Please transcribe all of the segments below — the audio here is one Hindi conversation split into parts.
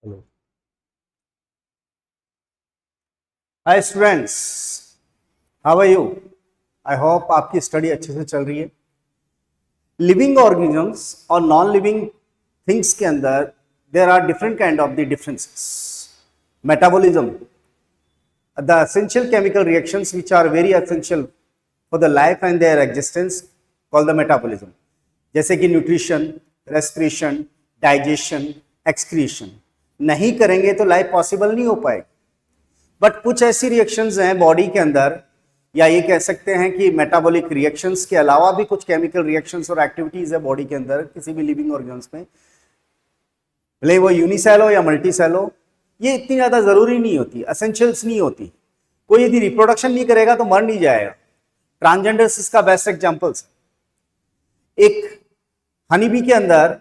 Hello. Hi students, how are you? I hope आपकी स्टडी अच्छे से चल रही है। लिविंग ऑर्गेनिजम्स और नॉन लिविंग थिंग्स के अंदर there are different kind of the differences. Metabolism, the essential chemical reactions which are very essential for the life and their existence called the metabolism, जैसे कि न्यूट्रिशन, रेस्पिरेशन, डाइजेशन, एक्सक्रीशन। नहीं करेंगे तो लाइफ पॉसिबल नहीं हो पाएगी। बट कुछ ऐसी रिएक्शंस हैं बॉडी के अंदर, या ये कह सकते हैं कि मेटाबॉलिक रिएक्शंस के अलावा भी कुछ केमिकल रिएक्शंस और एक्टिविटीज है बॉडी के अंदर किसी भी लिविंग ऑर्गेन्स में, भले वो यूनिसेल हो या मल्टीसेल हो। ये इतनी ज्यादा जरूरी नहीं होती, एसेंशियल्स नहीं होती। कोई यदि रिप्रोडक्शन नहीं करेगा तो मर नहीं जाएगा। ट्रांसजेंडर्स इसका बेस्ट एग्जांपल्स। एक हनीबी के अंदर,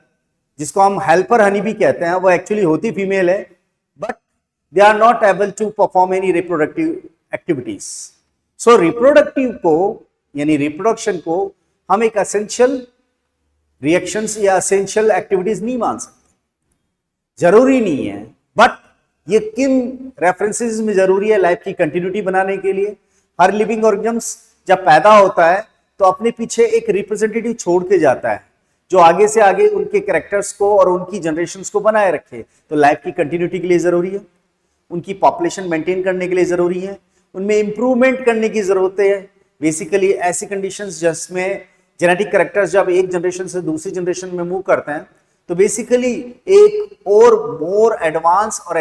जिसको हम हेल्पर हनीबी कहते हैं, वो एक्चुअली होती फीमेल है, but they are not able to perform any reproductive activities. So reproductive को यानी रिप्रोडक्शन को हम एक एसेंशियल रिएक्शंस या एसेंशियल एक्टिविटीज नहीं मान सकते। जरूरी नहीं है, बट ये किन रेफरेंसेस में जरूरी है लाइफ की कंटिन्यूटी बनाने के लिए। हर लिविंग ऑर्गेनिज्म जब पैदा होता है तो अपने पीछे एक रिप्रेजेंटेटिव छोड़ के जाता है जो आगे से आगे उनके कैरेक्टर्स को और उनकी जनरेशंस को बनाए रखे। तो लाइफ की कंटिन्यूटी के लिए जरूरी है, उनकी पॉपुलेशन मेंटेन करने के लिए जरूरी है, उनमें इंप्रूवमेंट करने की जरूरत है। बेसिकली ऐसी कंडीशंस जिसमें जेनेटिक कैरेक्टर्स जब एक जनरेशन से दूसरी जनरेशन में मूव करते हैं तो बेसिकली एक और मोर एडवांस और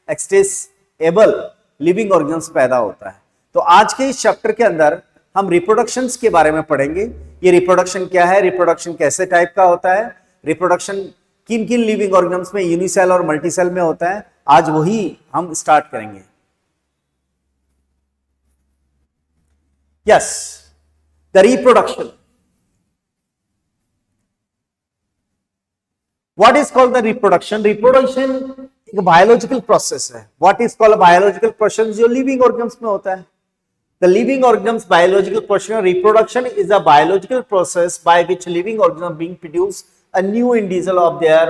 एक्सेसिबल लिविंग ऑर्गेन्स पैदा होता है। तो आज के इस चैप्टर के अंदर हम रिप्रोडक्शंस के बारे में पढ़ेंगे। ये रिप्रोडक्शन क्या है, रिप्रोडक्शन कैसे टाइप का होता है, रिप्रोडक्शन किन किन लिविंग ऑर्गेन्स में यूनिसेल और मल्टीसेल में होता है, आज वही हम स्टार्ट करेंगे। Yes, the reproduction. What is called the reproduction? Reproduction एक बायोलॉजिकल प्रोसेस है। What is called a biological process जो लिविंग ऑर्गेन्स में होता है। The living organisms biological process reproduction is a biological process by which living organisms being produce a new individual of their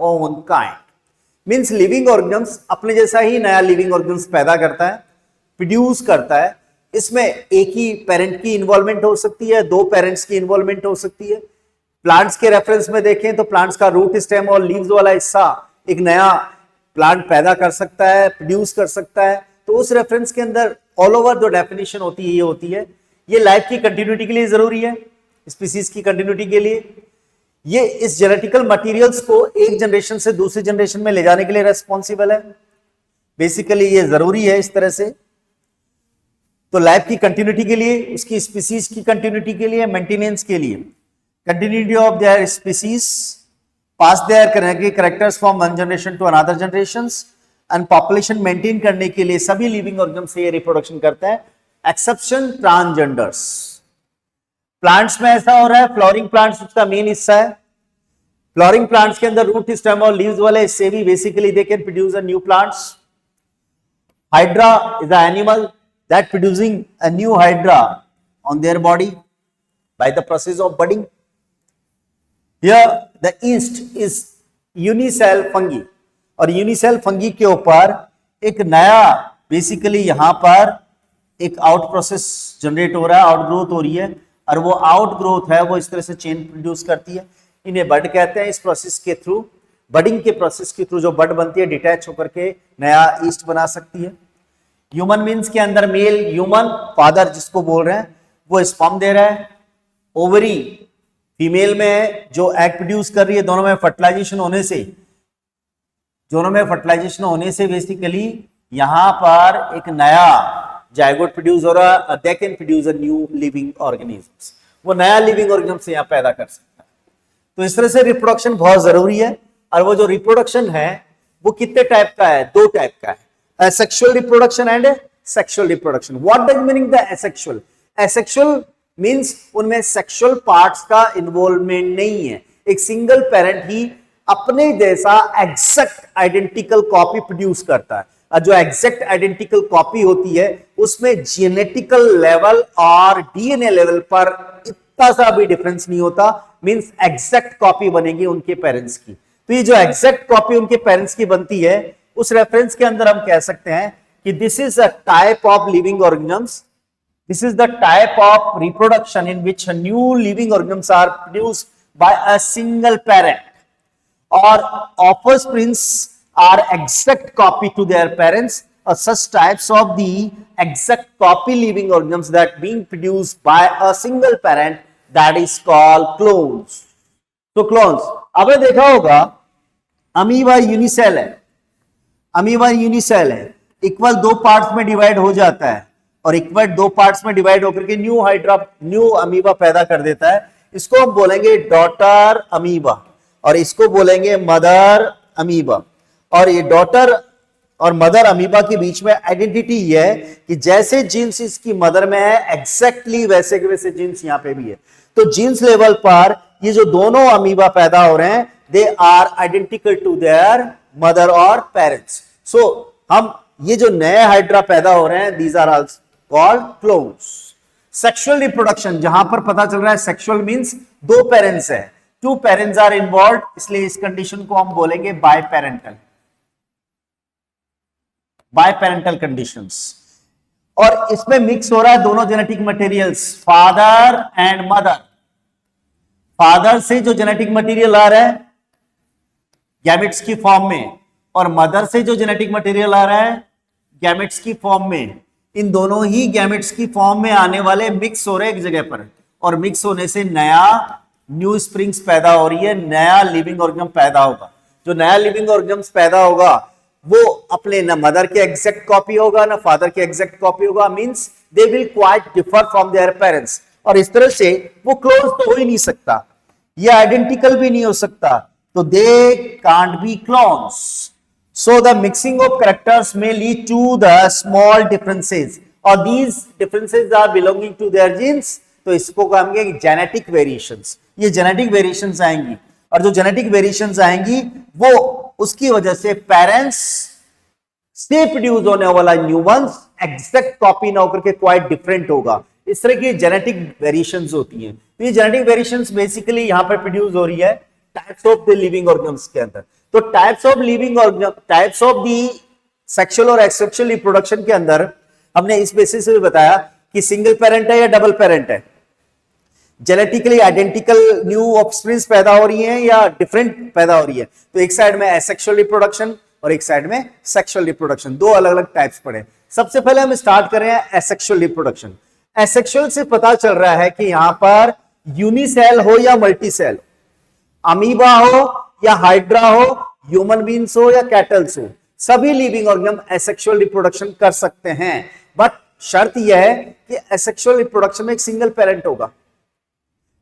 own kind. Means living organisms अपने जैसा ही नया living organisms पैदा करता है, प्रोड्यूस करता है। इसमें एक ही पेरेंट की इन्वॉल्वमेंट हो सकती है, दो पेरेंट्स की इन्वॉल्वमेंट हो सकती है। प्लांट्स के रेफरेंस में देखें तो प्लांट्स का रूट स्टेम और लीव्स वाला हिस्सा एक नया प्लांट पैदा कर सकता है, प्रोड्यूस कर सकता है। तो उस रेफरेंस के अंदर ऑल ओवर जो डेफिनेशन होती है ये होती है, ये लाइफ की कंटिन्यूटी के लिए जरूरी है, स्पीसीज की कंटिन्यूटी के लिए। ये इस जेनेटिकल मटेरियल्स को एक जनरेशन से दूसरी जनरेशन में ले जाने के लिए रेस्पॉन्सिबल है। बेसिकली ये जरूरी है इस तरह से। तो लाइफ की कंटिन्यूटी के लिए, उसकी स्पीसीज की कंटिन्यूटी के लिए, मेंटेनेंस के लिए, continuity of their species, pass their characters from one generation to another generations, and population maintain करने के लिए सभी लिविंग ऑर्गेनिज्म से ये रिप्रोडक्शन करता है, एक्सेप्शन ट्रांसजेंडर्स। प्लांट्स में ऐसा हो रहा है, फ्लोरिंग प्लांट्स उसका मेन हिस्सा है। फ्लोरिंग प्लांट्स के अंदर रूट स्टेम और लीव्स वाले हिस्से भी basically they can produce a new plants. Hydra is a animal that producing a new hydra on their body by the process of budding. Here the yeast is unicell fungi, और यूनिसेल फंगी के ऊपर एक नया बेसिकली यहां पर एक आउट प्रोसेस जनरेट हो रहा है, आउट ग्रोथ हो रही है, और वो आउट ग्रोथ है वो इस तरह से चेन प्रोड्यूस करती है। इन्हें बड कहते हैं। इस प्रोसेस के थ्रू, बडिंग के प्रोसेस के थ्रू जो बड बनती है डिटैच होकर के नया ईस्ट बना सकती है। ह्यूमन मीन्स के अंदर मेल ह्यूमन फादर जिसको बोल रहे हैं वो स्पर्म दे रहा है, ओवरी फीमेल में जो एग प्रोड्यूस कर रही है, दोनों में फर्टिलाइजेशन होने से बेसिकली यहां पर एक नया जायगोट प्रोड्यूस हो रहा है, they can produce a new living organisms. वो नया लिविंग ऑर्गेनिज्म से यहां पैदा कर सकता है। तो इस तरह से रिप्रोडक्शन बहुत जरूरी है। और वो जो रिप्रोडक्शन है वो कितने टाइप का है? दो टाइप का है, asexual reproduction and sexual reproduction. What does meaning the asexual? Asexual means उनमें सेक्सुअल पार्ट्स का इन्वॉल्वमेंट नहीं है। एक सिंगल पेरेंट ही अपने जैसा एग्जैक्ट आइडेंटिकल कॉपी प्रोड्यूस करता है, और जो एग्जैक्ट आइडेंटिकल कॉपी होती है उसमें जेनेटिकल लेवल और डीएनए लेवल पर इतना सा भी डिफरेंस नहीं होता। मींस एग्जैक्ट कॉपी बनेगी उनके पेरेंट्स की। तो ये जो एग्जैक्ट कॉपी उनके पेरेंट्स की बनती है, उस रेफरेंस के अंदर हम कह सकते हैं कि this is a type of living organisms, this is the type of reproduction in which new living organisms are produced by a single parent or offsprings are exact copy to their parents, or such types of the exact copy living organisms that being produced by a single parent, that is called clones. तो clones आपने देखा होगा अमीबा यूनिसेल है, अमीबा यूनिसेल है, इक्वल दो पार्ट्स में डिवाइड हो जाता है और इक्वल दो पार्ट्स में डिवाइड होकर के न्यू अमीबा पैदा कर देता है। इसको हम बोलेंगे डॉटर अमीबा और इसको बोलेंगे मदर अमीबा। और ये डॉटर और मदर अमीबा के बीच में आइडेंटिटी ये है कि जैसे जीन्स इसकी मदर में है एग्जैक्टली वैसे के वैसे जीन्स यहाँ पे भी है। तो जीन्स लेवल पर ये जो दोनों अमीबा पैदा हो रहे हैं, they are identical to their mother और पेरेंट्स। सो हम ये जो नए हाइड्रा पैदा हो रहे हैं, these are also called clones. Sexual reproduction, जहां पर पता चल रहा है सेक्सुअल मींस दो पेरेंट्स है, टू पेरेंट्स आर इन्वॉल्व, इसलिए इस कंडीशन को हम बोलेंगे बाय पेरेंटल कंडीशंस। और इसमें मिक्स हो रहा है दोनों genetic materials, father and mother. Father से जो जेनेटिक मटेरियल आ रहा है गैमेट्स की फॉर्म में, और मदर से जो जेनेटिक मटेरियल आ रहा है गैमेट्स की फॉर्म में, इन दोनों ही गैमेट्स की फॉर्म में आने वाले मिक्स हो रहे हैं एक जगह पर, और मिक्स होने से नया न्यू स्प्रिंग्स पैदा हो रही है, नया लिविंग ऑर्गेनिज्म पैदा होगा। जो नया लिविंग ऑर्गेनिज्म पैदा होगा वो अपने ना मदर के एग्जैक्ट कॉपी होगा ना फादर के एग्जैक्ट कॉपी होगा, means they will quite differ from their parents. और इस तरह से वो क्लोज तो हो ही नहीं सकता, ये आइडेंटिकल भी नहीं हो सकता, तो they can't be clones. So the mixing of characters में lead to the small differences, और these differences are belonging to their genes. तो इसको कहेंगे जेनेटिक वेरिएशंस। ये जेनेटिक वेरिएशंस आएंगी, और जो जेनेटिक वेरिएशंस आएंगी वो उसकी वजह से पेरेंट्स से प्रोड्यूस होने वाला न्यू वंस एग्जैक्ट कॉपी ना होकर के क्वाइट डिफरेंट होगा। इस तरह की जेनेटिक वेरिएशंस होती हैं। तो ये जेनेटिक वेरिएशंस बेसिकली यहां पर प्रोड्यूस हो रही है types of the living organisms के अंदर। तो types of living organism, types of the sexual और एसेक्सुअल रिप्रोडक्शन के अंदर हमने इस बेसिस से भी बताया कि सिंगल पेरेंट है या डबल पेरेंट है, जेनेटिकली आइडेंटिकल न्यू ऑफस्प्रिंग्स पैदा हो रही हैं या डिफरेंट पैदा हो रही है। तो एक साइड में एसेक्सुअल रिप्रोडक्शन और एक साइड में सेक्सुअल रिप्रोडक्शन, दो अलग अलग टाइप्स पड़े। सबसे पहले हम स्टार्ट कर रहे हैं एसेक्सुअल रिप्रोडक्शन। एसेक्सुअल से पता चल रहा है कि यहां पर यूनिसेल हो या मल्टीसेल, अमीबा हो या हाइड्रा हो, ह्यूमन बींग्स हो या कैटल्स हो, सभी लिविंग ऑर्गेनिज्म एसेक्सुअल रिप्रोडक्शन कर सकते हैं। बट शर्त यह है कि एसेक्सुअल रिप्रोडक्शन में एक सिंगल पेरेंट होगा।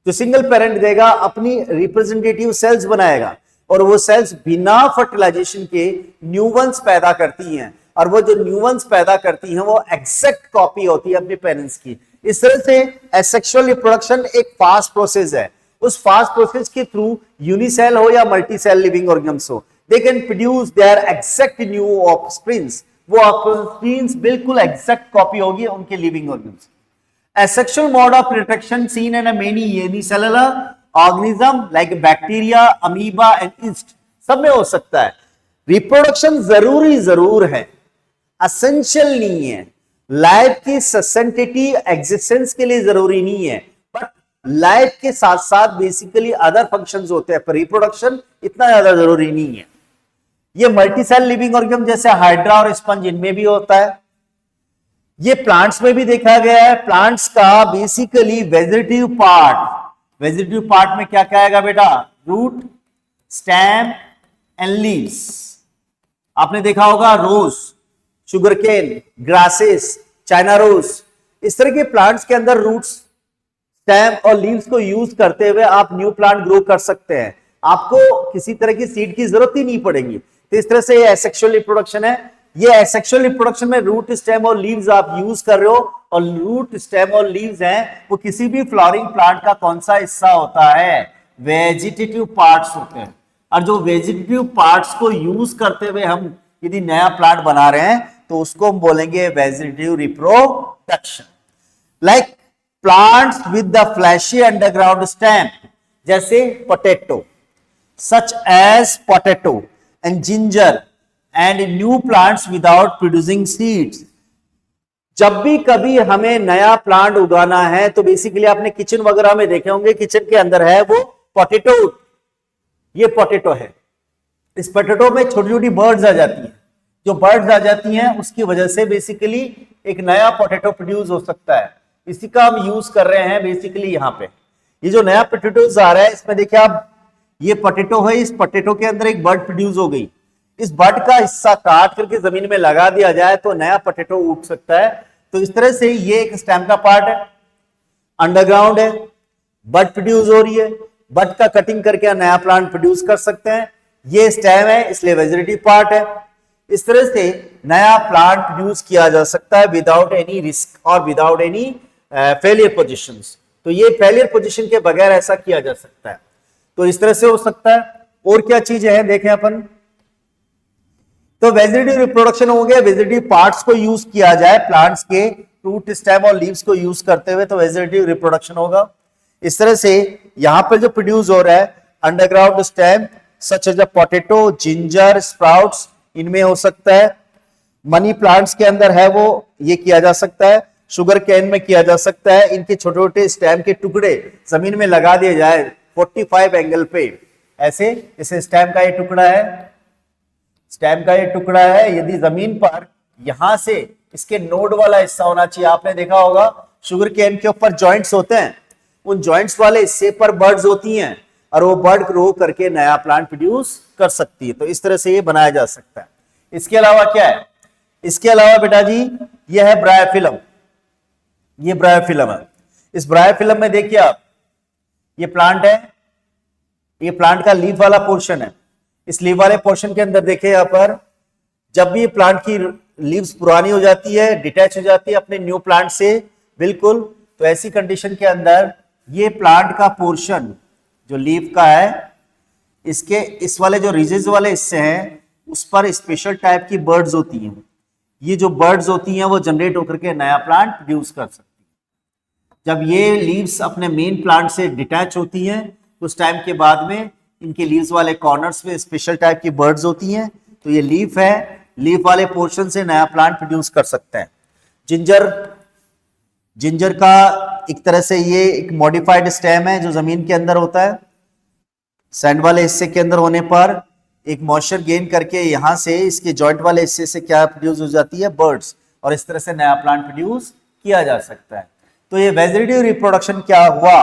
जो सिंगल पेरेंट देगा अपनी रिप्रेजेंटेटिव सेल्स बनाएगा, और वो सेल्स बिना फर्टिलाइजेशन के न्यूवंस पैदा करती हैं, और वो जो न्यूवंस पैदा करती हैं वो एग्जैक्ट कॉपी होती है अपने पेरेंट्स की। इस तरह से एसेक्सुअल रिप्रोडक्शन एक फास्ट प्रोसेस है। उस फास्ट प्रोसेस के थ्रू यूनिसेल हो या मल्टीसेल लिविंग ऑर्गेनिज्म्स हो, they can produce their exact new offsprings. वो ऑफस्प्रिंग्स बिल्कुल एग्जैक्ट कॉपी होगी उनके living organism. Asexual mode of reproduction seen in a many unicellular organism like bacteria, amoeba and yeast, सब में हो सकता है। रिप्रोडक्शन जरूर है, असेंशियल नहीं है, लाइफ की सस्टेनेबिलिटी एग्जिस्टेंस के लिए जरूरी नहीं है, बट लाइफ के साथ साथ बेसिकली अदर फंक्शंस होते हैं, पर रिप्रोडक्शन इतना ज्यादा जरूरी नहीं है। ये मल्टीसेल लिविंग ऑर्गेनिज्म जैसे हाइड्रा और स्पंज, इनमें भी होता है। ये प्लांट्स में भी देखा गया है। प्लांट्स का बेसिकली वेजिटेटिव पार्ट में क्या क्या आएगा बेटा? Root, stem and leaves. आपने देखा होगा rose, sugarcane, grasses, China rose, इस तरह के प्लांट्स के अंदर रूट्स, स्टेम और लीव्स को यूज करते हुए आप न्यू प्लांट ग्रो कर सकते हैं। आपको किसी तरह की सीड की जरूरत ही नहीं पड़ेगी। तो इस तरह से ये एसेक्सुअल रिप्रोडक्शन है। ये एसेक्सुअल रिप्रोडक्शन में रूट, स्टेम और लीव्स आप यूज कर रहे हो, और रूट, स्टेम और लीव्स हैं वो किसी भी फ्लावरिंग प्लांट का कौन सा हिस्सा होता है? वेजिटेटिव पार्ट्स होते हैं। और जो वेजिटेटिव पार्ट्स को यूज करते हुए हम यदि नया प्लांट बना रहे हैं तो उसको हम बोलेंगे vegetative reproduction. Like plants with the fleshy underground stem, जैसे potato. such as potato and ginger and new plants without producing seeds. जब भी कभी हमें नया प्लांट उगाना है तो बेसिकली आपने किचन वगैरह में देखे होंगे, किचन के अंदर है वो पोटैटो, ये पोटैटो है। इस पोटैटो में छोटी छोटी बर्ड्स आ जाती हैं, जो बर्ड्स आ जाती हैं उसकी वजह से बेसिकली एक नया पोटैटो प्रोड्यूस हो सकता है। इसी का हम यूज कर रहे हैं बेसिकली यहाँ पे। ये जो नया पोटैटो आ रहा है इसमें देखिए आप, ये पोटैटो है, इस पोटैटो के अंदर एक बर्ड प्रोड्यूस हो गई। इस बर्ड का हिस्सा काट करके जमीन में लगा दिया जाए तो नया पोटैटो उग सकता है। तो इस तरह से ये एक स्टेम का पार्ट है, अंडरग्राउंड है, बर्ड प्रोड्यूस हो रही है, बर्ड का कटिंग करके नया प्लांट प्रोड्यूस कर सकते हैं। ये स्टेम है इसलिए वेजिटेटिव पार्ट है। इस तरह से नया प्लांट प्रोड्यूस किया जा सकता है विदाउट एनी रिस्क और विदाउट एनी फेलियर पोजिशंस। तो ये फेलियर पोजीशन के बगैर ऐसा किया जा सकता है। तो इस तरह से हो सकता है। और क्या चीजें हैं देखें अपन, तो वेजिटेटिव रिप्रोडक्शन हो गया, वेजिटेटिव पार्ट्स को यूज किया जाए प्लांट्स के, रूट स्टेम और लीव्स को यूज करते हुए, तो वेजिटेटिव रिप्रोडक्शन होगा। इस तरह से यहां पर जो प्रोड्यूस हो रहा है underground stem such as potato, ginger, sprouts, इनमें हो सकता है। मनी प्लांट्स के अंदर है वो, ये किया जा सकता है। शुगर कैन में किया जा सकता है। इनके छोटे छोटे स्टेम के टुकड़े जमीन में लगा दिए जाए 45 एंगल पे, ऐसे इसे स्टेम का ये टुकड़ा है, स्टेम का ये टुकड़ा है। यदि जमीन पर यहां से इसके नोड वाला हिस्सा होना चाहिए। आपने देखा होगा शुगर कैन के ऊपर जॉइंट्स होते हैं, उन जॉइंट्स वाले हिस्से पर बर्ड्स होती हैं और वो बर्ड ग्रो करके नया प्लांट प्रोड्यूस कर सकती है। तो इस तरह से ये बनाया जा सकता है। इसके अलावा क्या है, इसके अलावा बेटा जी ये है ब्रायोफिलम, ये ब्रायोफिलम है। इस ब्रायोफिलम में देखिए आप, ये प्लांट है, ये प्लांट का लीफ वाला पोर्शन है। इस लीफ वाले पोर्शन के अंदर देखिए यहाँ पर, जब भी प्लांट की लीव्स पुरानी हो जाती है, डिटैच हो जाती है अपने न्यू प्लांट से बिल्कुल, तो ऐसी कंडीशन के अंदर ये प्लांट का पोर्शन जो लीफ का है, इसके इस वाले जो रिजेस वाले हिस्से हैं उस पर स्पेशल टाइप की बर्ड्स होती हैं। ये जो बर्ड्स होती हैं वो जनरेट होकर के नया प्लांट प्रोड्यूस कर सकती हैं। जब ये लीव्स अपने मेन प्लांट से डिटैच होती हैं उस टाइम के बाद में इनके लीव्स वाले कॉर्नर्स में स्पेशल टाइप की बर्ड्स होती हैं। तो ये लीफ है, लीफ वाले पोर्शन से नया प्लांट प्रोड्यूस कर सकते हैं। जिंजर, जिंजर का एक तरह से ये एक मॉडिफाइड स्टेम है जो जमीन के अंदर होता है। सैंड वाले हिस्से के अंदर होने पर एक मॉइस्चर गेन करके यहां से इसके जॉइंट वाले हिस्से से क्या प्रोड्यूस हो जाती है, बर्ड्स, और इस तरह से नया प्लांट प्रोड्यूस किया जा सकता है। तो ये वेजिटेटिव रिप्रोडक्शन क्या हुआ,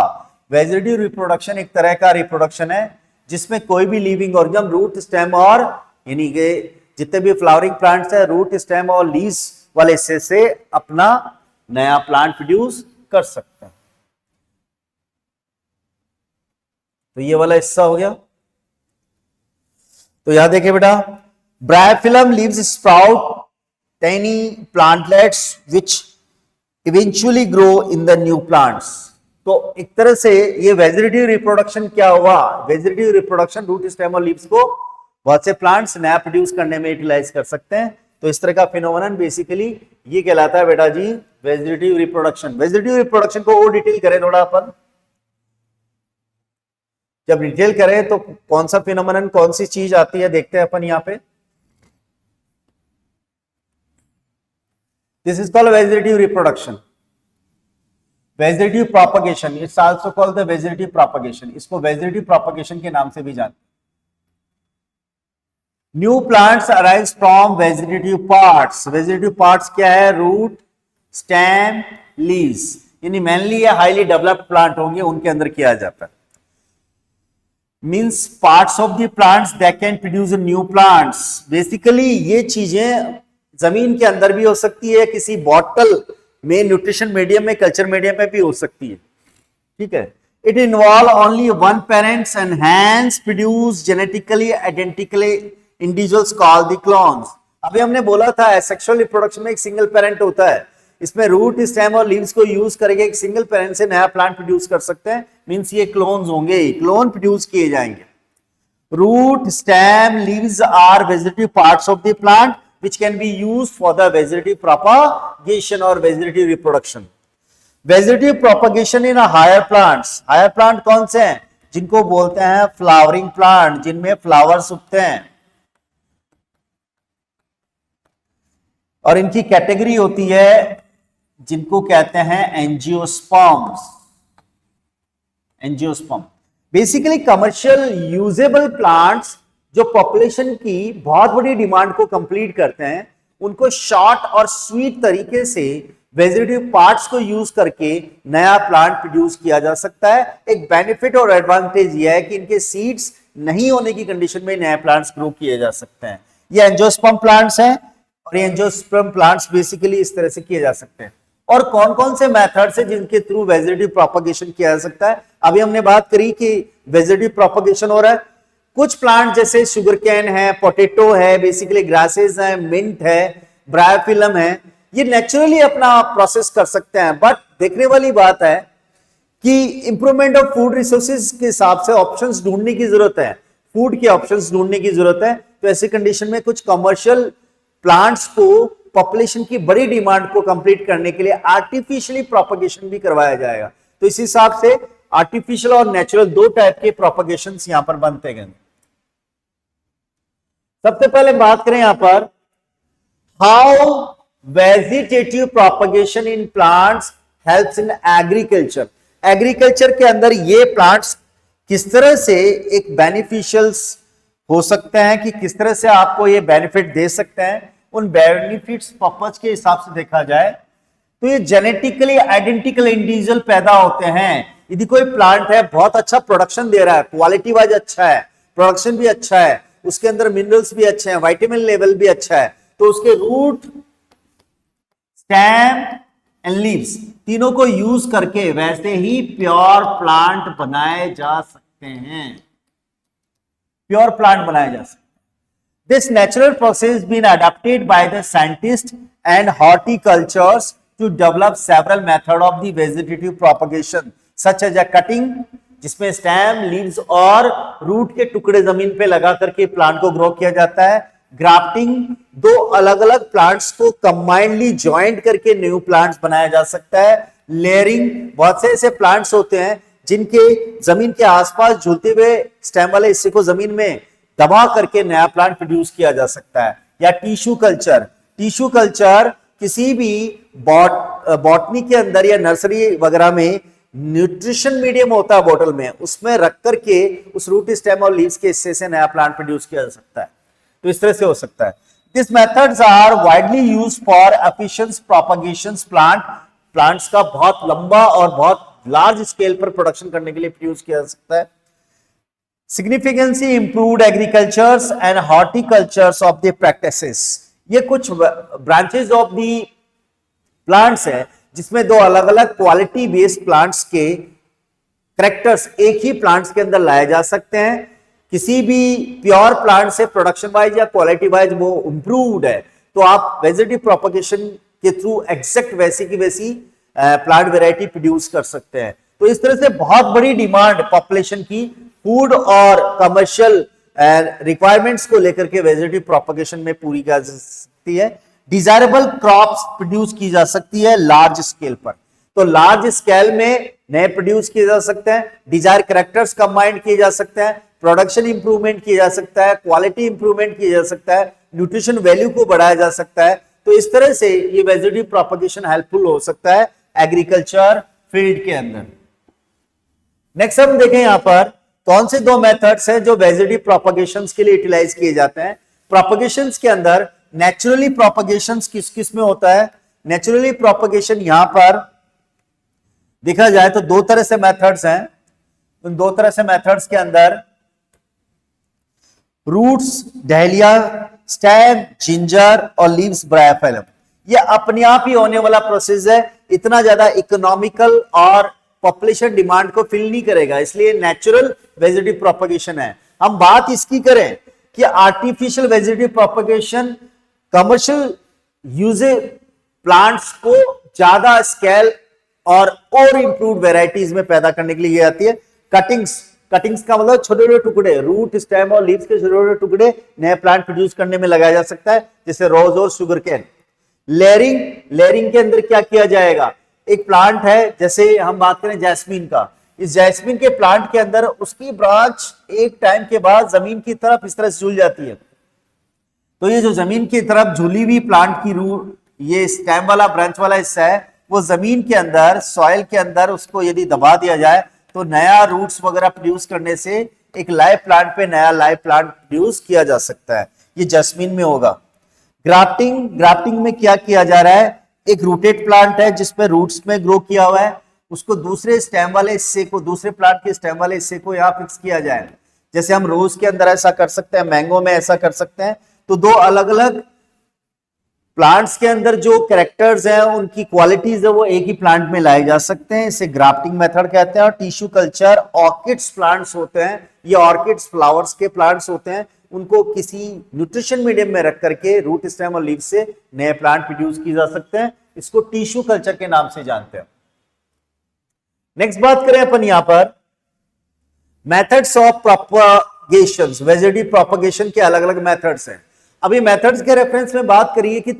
वेजिटेटिव रिप्रोडक्शन एक तरह का रिप्रोडक्शन है जिसमें कोई भी लिविंग ऑर्गेनिज्म रूट स्टेम और यानी कि जितने भी फ्लावरिंग प्लांट्स है रूट स्टेम और लीव्स वाले हिस्से से अपना नया प्लांट प्रोड्यूस कर सकते हैं। तो ये वाला हिस्सा हो गया। तो यहां देखिए बेटा, bryophyllum leaves sprout tiny plantlets which eventually grow in the new plants। तो एक तरह से ये वेजिटेटिव रिप्रोडक्शन क्या हुआ, वेजिटेटिव रिप्रोडक्शन रूट स्टेम और लीव्स को बहुत से प्लांट्स नया प्रोड्यूस करने में यूटिलाइज कर सकते हैं। तो इस तरह का फिनोमेनन बेसिकली ये कहलाता है बेटा जी वेजिटेटिव रिप्रोडक्शन। वेजिटेटिव रिप्रोडक्शन को और डिटेल करें थोड़ा अपन, जब डिटेल करें तो कौन सा फिनोमेनन कौन सी चीज आती है देखते हैं अपन यहाँ पे। This is called vegetative reproduction, vegetative propagation। It's also called the vegetative propagation। इसको vegetative propagation के नाम से भी जानते हैं। New plants arise from vegetative parts। vegetative parts क्या है, root, stem, leaves, यानी mainly ये highly developed plant होंगे उनके अंदर किया जाता है। Means parts of the plants that can produce new plants। Basically ये चीजें जमीन के अंदर भी हो सकती है, किसी बॉटल में न्यूट्रिशन मीडियम में कल्चर मीडियम में भी हो सकती है, ठीक है। It involve only one parents and hence produce genetically identically individuals called the clones. अभी हमने बोला था सेक्सुअल रिप्रोडक्शन में एक सिंगल पेरेंट होता है, इसमें रूट स्टेम और लीव्स को यूज करके एक सिंगल पेरेंट से नया प्लांट प्रोड्यूस कर सकते हैं। मींस ये क्लोन्स होंगे, क्लोन प्रोड्यूस किए जाएंगे। Root, stem, leaves are vegetative parts of the plant which can be used for the vegetative propagation or vegetative reproduction। vegetative propagation in a higher plants, higher plant कौन से हैं, जिनको बोलते हैं फ्लावरिंग प्लांट, जिनमें फ्लावर्स उगते हैं, और इनकी कैटेगरी होती है जिनको कहते हैं angiosperms. Angiosperm basically commercial usable plants जो पॉपुलेशन की बहुत बड़ी डिमांड को कंप्लीट करते हैं, उनको शॉर्ट और स्वीट तरीके से वेजिटेटिव पार्ट्स को यूज करके नया प्लांट प्रोड्यूस किया जा सकता है। एक बेनिफिट और एडवांटेज यह है कि इनके सीड्स नहीं होने की कंडीशन में नए प्लांट्स ग्रो किए जा सकते हैं। ये एंजियोस्पर्म प्लांट्स हैं और ये एंजियोस्पर्म प्लांट्स बेसिकली इस तरह से किए जा सकते हैं। और कौन कौन से मेथड्स हैं जिनके थ्रू वेजिटेटिव प्रोपगेशन किया जा सकता है? अभी हमने बात करी कि वेजिटेटिव प्रोपगेशन हो रहा है। कुछ प्लांट जैसे शुगर कैन है, पोटैटो है, बेसिकली ग्रासेस है, मिंट है, ब्रायोफिलम है, ये नेचुरली अपना प्रोसेस कर सकते हैं। बट देखने वाली बात है कि इंप्रूवमेंट ऑफ फूड रिसोर्सेज के हिसाब से ऑप्शंस ढूंढने की जरूरत है, फूड के ऑप्शंस ढूंढने की जरूरत है। तो ऐसी कंडीशन में कुछ कमर्शियल प्लांट्स को पॉपुलेशन की बड़ी डिमांड को कंप्लीट करने के लिए आर्टिफिशियली प्रोपगेशन भी करवाया जाएगा। तो इस हिसाब से आर्टिफिशियल और नेचुरल दो टाइप के प्रोपगेशन यहां पर बनते गए। सबसे पहले बात करें यहां पर how vegetative propagation in plants helps in agriculture. Agriculture के अंदर ये प्लांट्स किस तरह से एक बेनिफिशियल्स हो सकते हैं, कि किस तरह से आपको ये बेनिफिट दे सकते हैं। उन बेनिफिट्स पर्पज के हिसाब से देखा जाए तो ये जेनेटिकली आइडेंटिकल इंडिविजुअल पैदा होते हैं। यदि कोई प्लांट है बहुत अच्छा प्रोडक्शन दे रहा है, क्वालिटी वाइज अच्छा है, प्रोडक्शन भी अच्छा है, उसके अंदर मिनरल्स भी अच्छे हैं, विटामिन लेवल भी अच्छा है, तो उसके रूट, स्टेम एंड लीव्स तीनों को यूज करके वैसे ही प्योर प्लांट बनाए जा सकते हैं। प्योर प्लांट बनाए जा सकते हैं। This natural process has been adapted by the scientists and horticulturists to develop several methods of the vegetative propagation, such as a cutting, जिसमें स्टेम, लीव्स और रूट के टुकड़े जमीन पे लगा करके प्लांट को ग्रो किया जाता है। ग्राफ्टिंग, दो अलग अलग प्लांट्स को कंबाइंडली ज्वाइंट करके न्यू प्लांट्स बनाया जा सकता है। लेयरिंग, बहुत से ऐसे प्लांट्स होते हैं जिनके जमीन के आसपास झूलते हुए स्टेम वाले हिस्से को जमीन में दबा करके नया प्लांट प्रोड्यूस किया जा सकता है। या टिश्यू कल्चर, टिश्यू कल्चर किसी भी बॉटनी के अंदर या नर्सरी वगैरह में न्यूट्रिशन मीडियम होता है बोतल में, उसमें रख करके उस रूट, स्टेम और लीव्स के हिस्से से नया प्लांट प्रोड्यूस किया जा सकता है। तो इस तरह से हो सकता है। This methods are widely used for efficient propagation plants का बहुत लंबा और बहुत लार्ज स्केल पर प्रोडक्शन करने के लिए प्रोड्यूस किया जा सकता है। Significantly improved agricultures and horticultures of the practices, ये कुछ ब्रांचेस ऑफ दी प्लांट्स है जिसमें दो अलग अलग क्वालिटी बेस्ड प्लांट्स के करेक्टर्स एक ही प्लांट्स के अंदर लाए जा सकते हैं। किसी भी प्योर प्लांट से प्रोडक्शन वाइज या क्वालिटी वाइज वो इंप्रूव्ड है, तो आप वेजिटेटिव प्रोपगेशन के थ्रू एग्जैक्ट वैसी की वैसी प्लांट वेराइटी प्रोड्यूस कर सकते हैं। तो इस तरह से बहुत बड़ी डिमांड पॉपुलेशन की फूड और कमर्शियल रिक्वायरमेंट्स को लेकर के वेजिटेटिव प्रोपगेशन में पूरी की जा सकती है। डिजायरेबल क्रॉप्स प्रोड्यूस की जा सकती है लार्ज स्केल पर। तो लार्ज स्केल में नए प्रोड्यूस किए जा सकते हैं, डिजायर कैरेक्टर्स कंबाइंड किए जा सकते हैं, प्रोडक्शन इंप्रूवमेंट किया जा सकता है, क्वालिटी इंप्रूवमेंट किया जा सकता है, न्यूट्रिशन वैल्यू को बढ़ाया जा सकता है। तो इस तरह से ये वेजिटेटिव प्रोपगेशन हेल्पफुल हो सकता है एग्रीकल्चर फील्ड के अंदर। नेक्स्ट हम देखें यहां पर कौन से दो मेथड्स हैं जो वेजिटेटिव प्रोपगेशंस के लिए यूटिलाइज किए जाते हैं। प्रोपगेशंस के अंदर नेचुरली प्रोपगेशंस किस किस में होता है? नेचुरली प्रोपगेशन यहां पर देखा जाए तो दो तरह से मेथड्स हैं। उन दो तरह से मेथड्स के अंदर रूट्स डहलिया, स्टेम जिंजर और लीव्स ब्रायोफाइलम, ये अपने आप ही होने वाला प्रोसेस है, इतना ज्यादा इकोनॉमिकल और पॉपुलेशन डिमांड को फिल नहीं करेगा, इसलिए नेचुरल वेजिटेटिव प्रोपगेशन है। हम बात इसकी करें कि artificial vegetative propagation commercial usages plants को ज्यादा स्केल और इंप्रूव्ड वेराइटीज में पैदा करने के लिए ये आती है। कटिंग्स का मतलब छोटे छोटे टुकड़े, रूट, स्टेम और लीव्स के छोटे छोटे टुकड़े नए प्लांट प्रोड्यूस करने में लगाया जा सकता है, जैसे रोज और शुगर कैन। लेयरिंग के अंदर क्या किया जाएगा? एक प्लांट है, जैसे हम बात करें जैस्मीन का, इस जैस्मिन के प्लांट के अंदर उसकी ब्रांच एक टाइम के बाद जमीन की तरफ इस तरह से झूल जाती है। तो ये जो जमीन की तरफ झूली हुई प्लांट की रूट, ये स्टेम वाला ब्रांच वाला हिस्सा है, वो जमीन के अंदर सॉइल के अंदर उसको यदि दबा दिया जाए तो नया रूट्स वगैरह प्रोड्यूस करने से एक लाइव प्लांट पे नया लाइव प्लांट प्रोड्यूस किया जा सकता है। ये जैस्मिन में होगा। ग्राफ्टिंग में क्या किया जा रहा है, एक रूटेड प्लांट है जिसमें रूट्स में ग्रो किया हुआ है, उसको दूसरे स्टेम वाले हिस्से को, दूसरे प्लांट के स्टेम वाले हिस्से को यहाँ फिक्स किया जाए। जैसे हम रोज के अंदर ऐसा कर सकते हैं, मैंगो में ऐसा कर सकते हैं। तो दो अलग अलग प्लांट्स के अंदर जो कैरेक्टर्स हैं, उनकी क्वालिटीज है, वो एक ही प्लांट में लाए जा सकते हैं। इसे ग्राफ्टिंग मेथड कहते हैं। और टिश्यू कल्चर, ऑर्किड्स प्लांट्स होते हैं, ये ऑर्किड्स फ्लावर्स के प्लांट्स होते हैं, उनको किसी न्यूट्रिशन मीडियम में रख करके रूट स्टेम और लीव से नए प्लांट प्रोड्यूस किए जा सकते हैं। इसको टिश्यू कल्चर के नाम से जानते हैं। नेक्स्ट बात करें अपन यहां पर methods of propagation. Vegetative propagation के अलग अलग मेथड्स हैं। अभी मेथड्स के रेफरेंस में बात करिए कि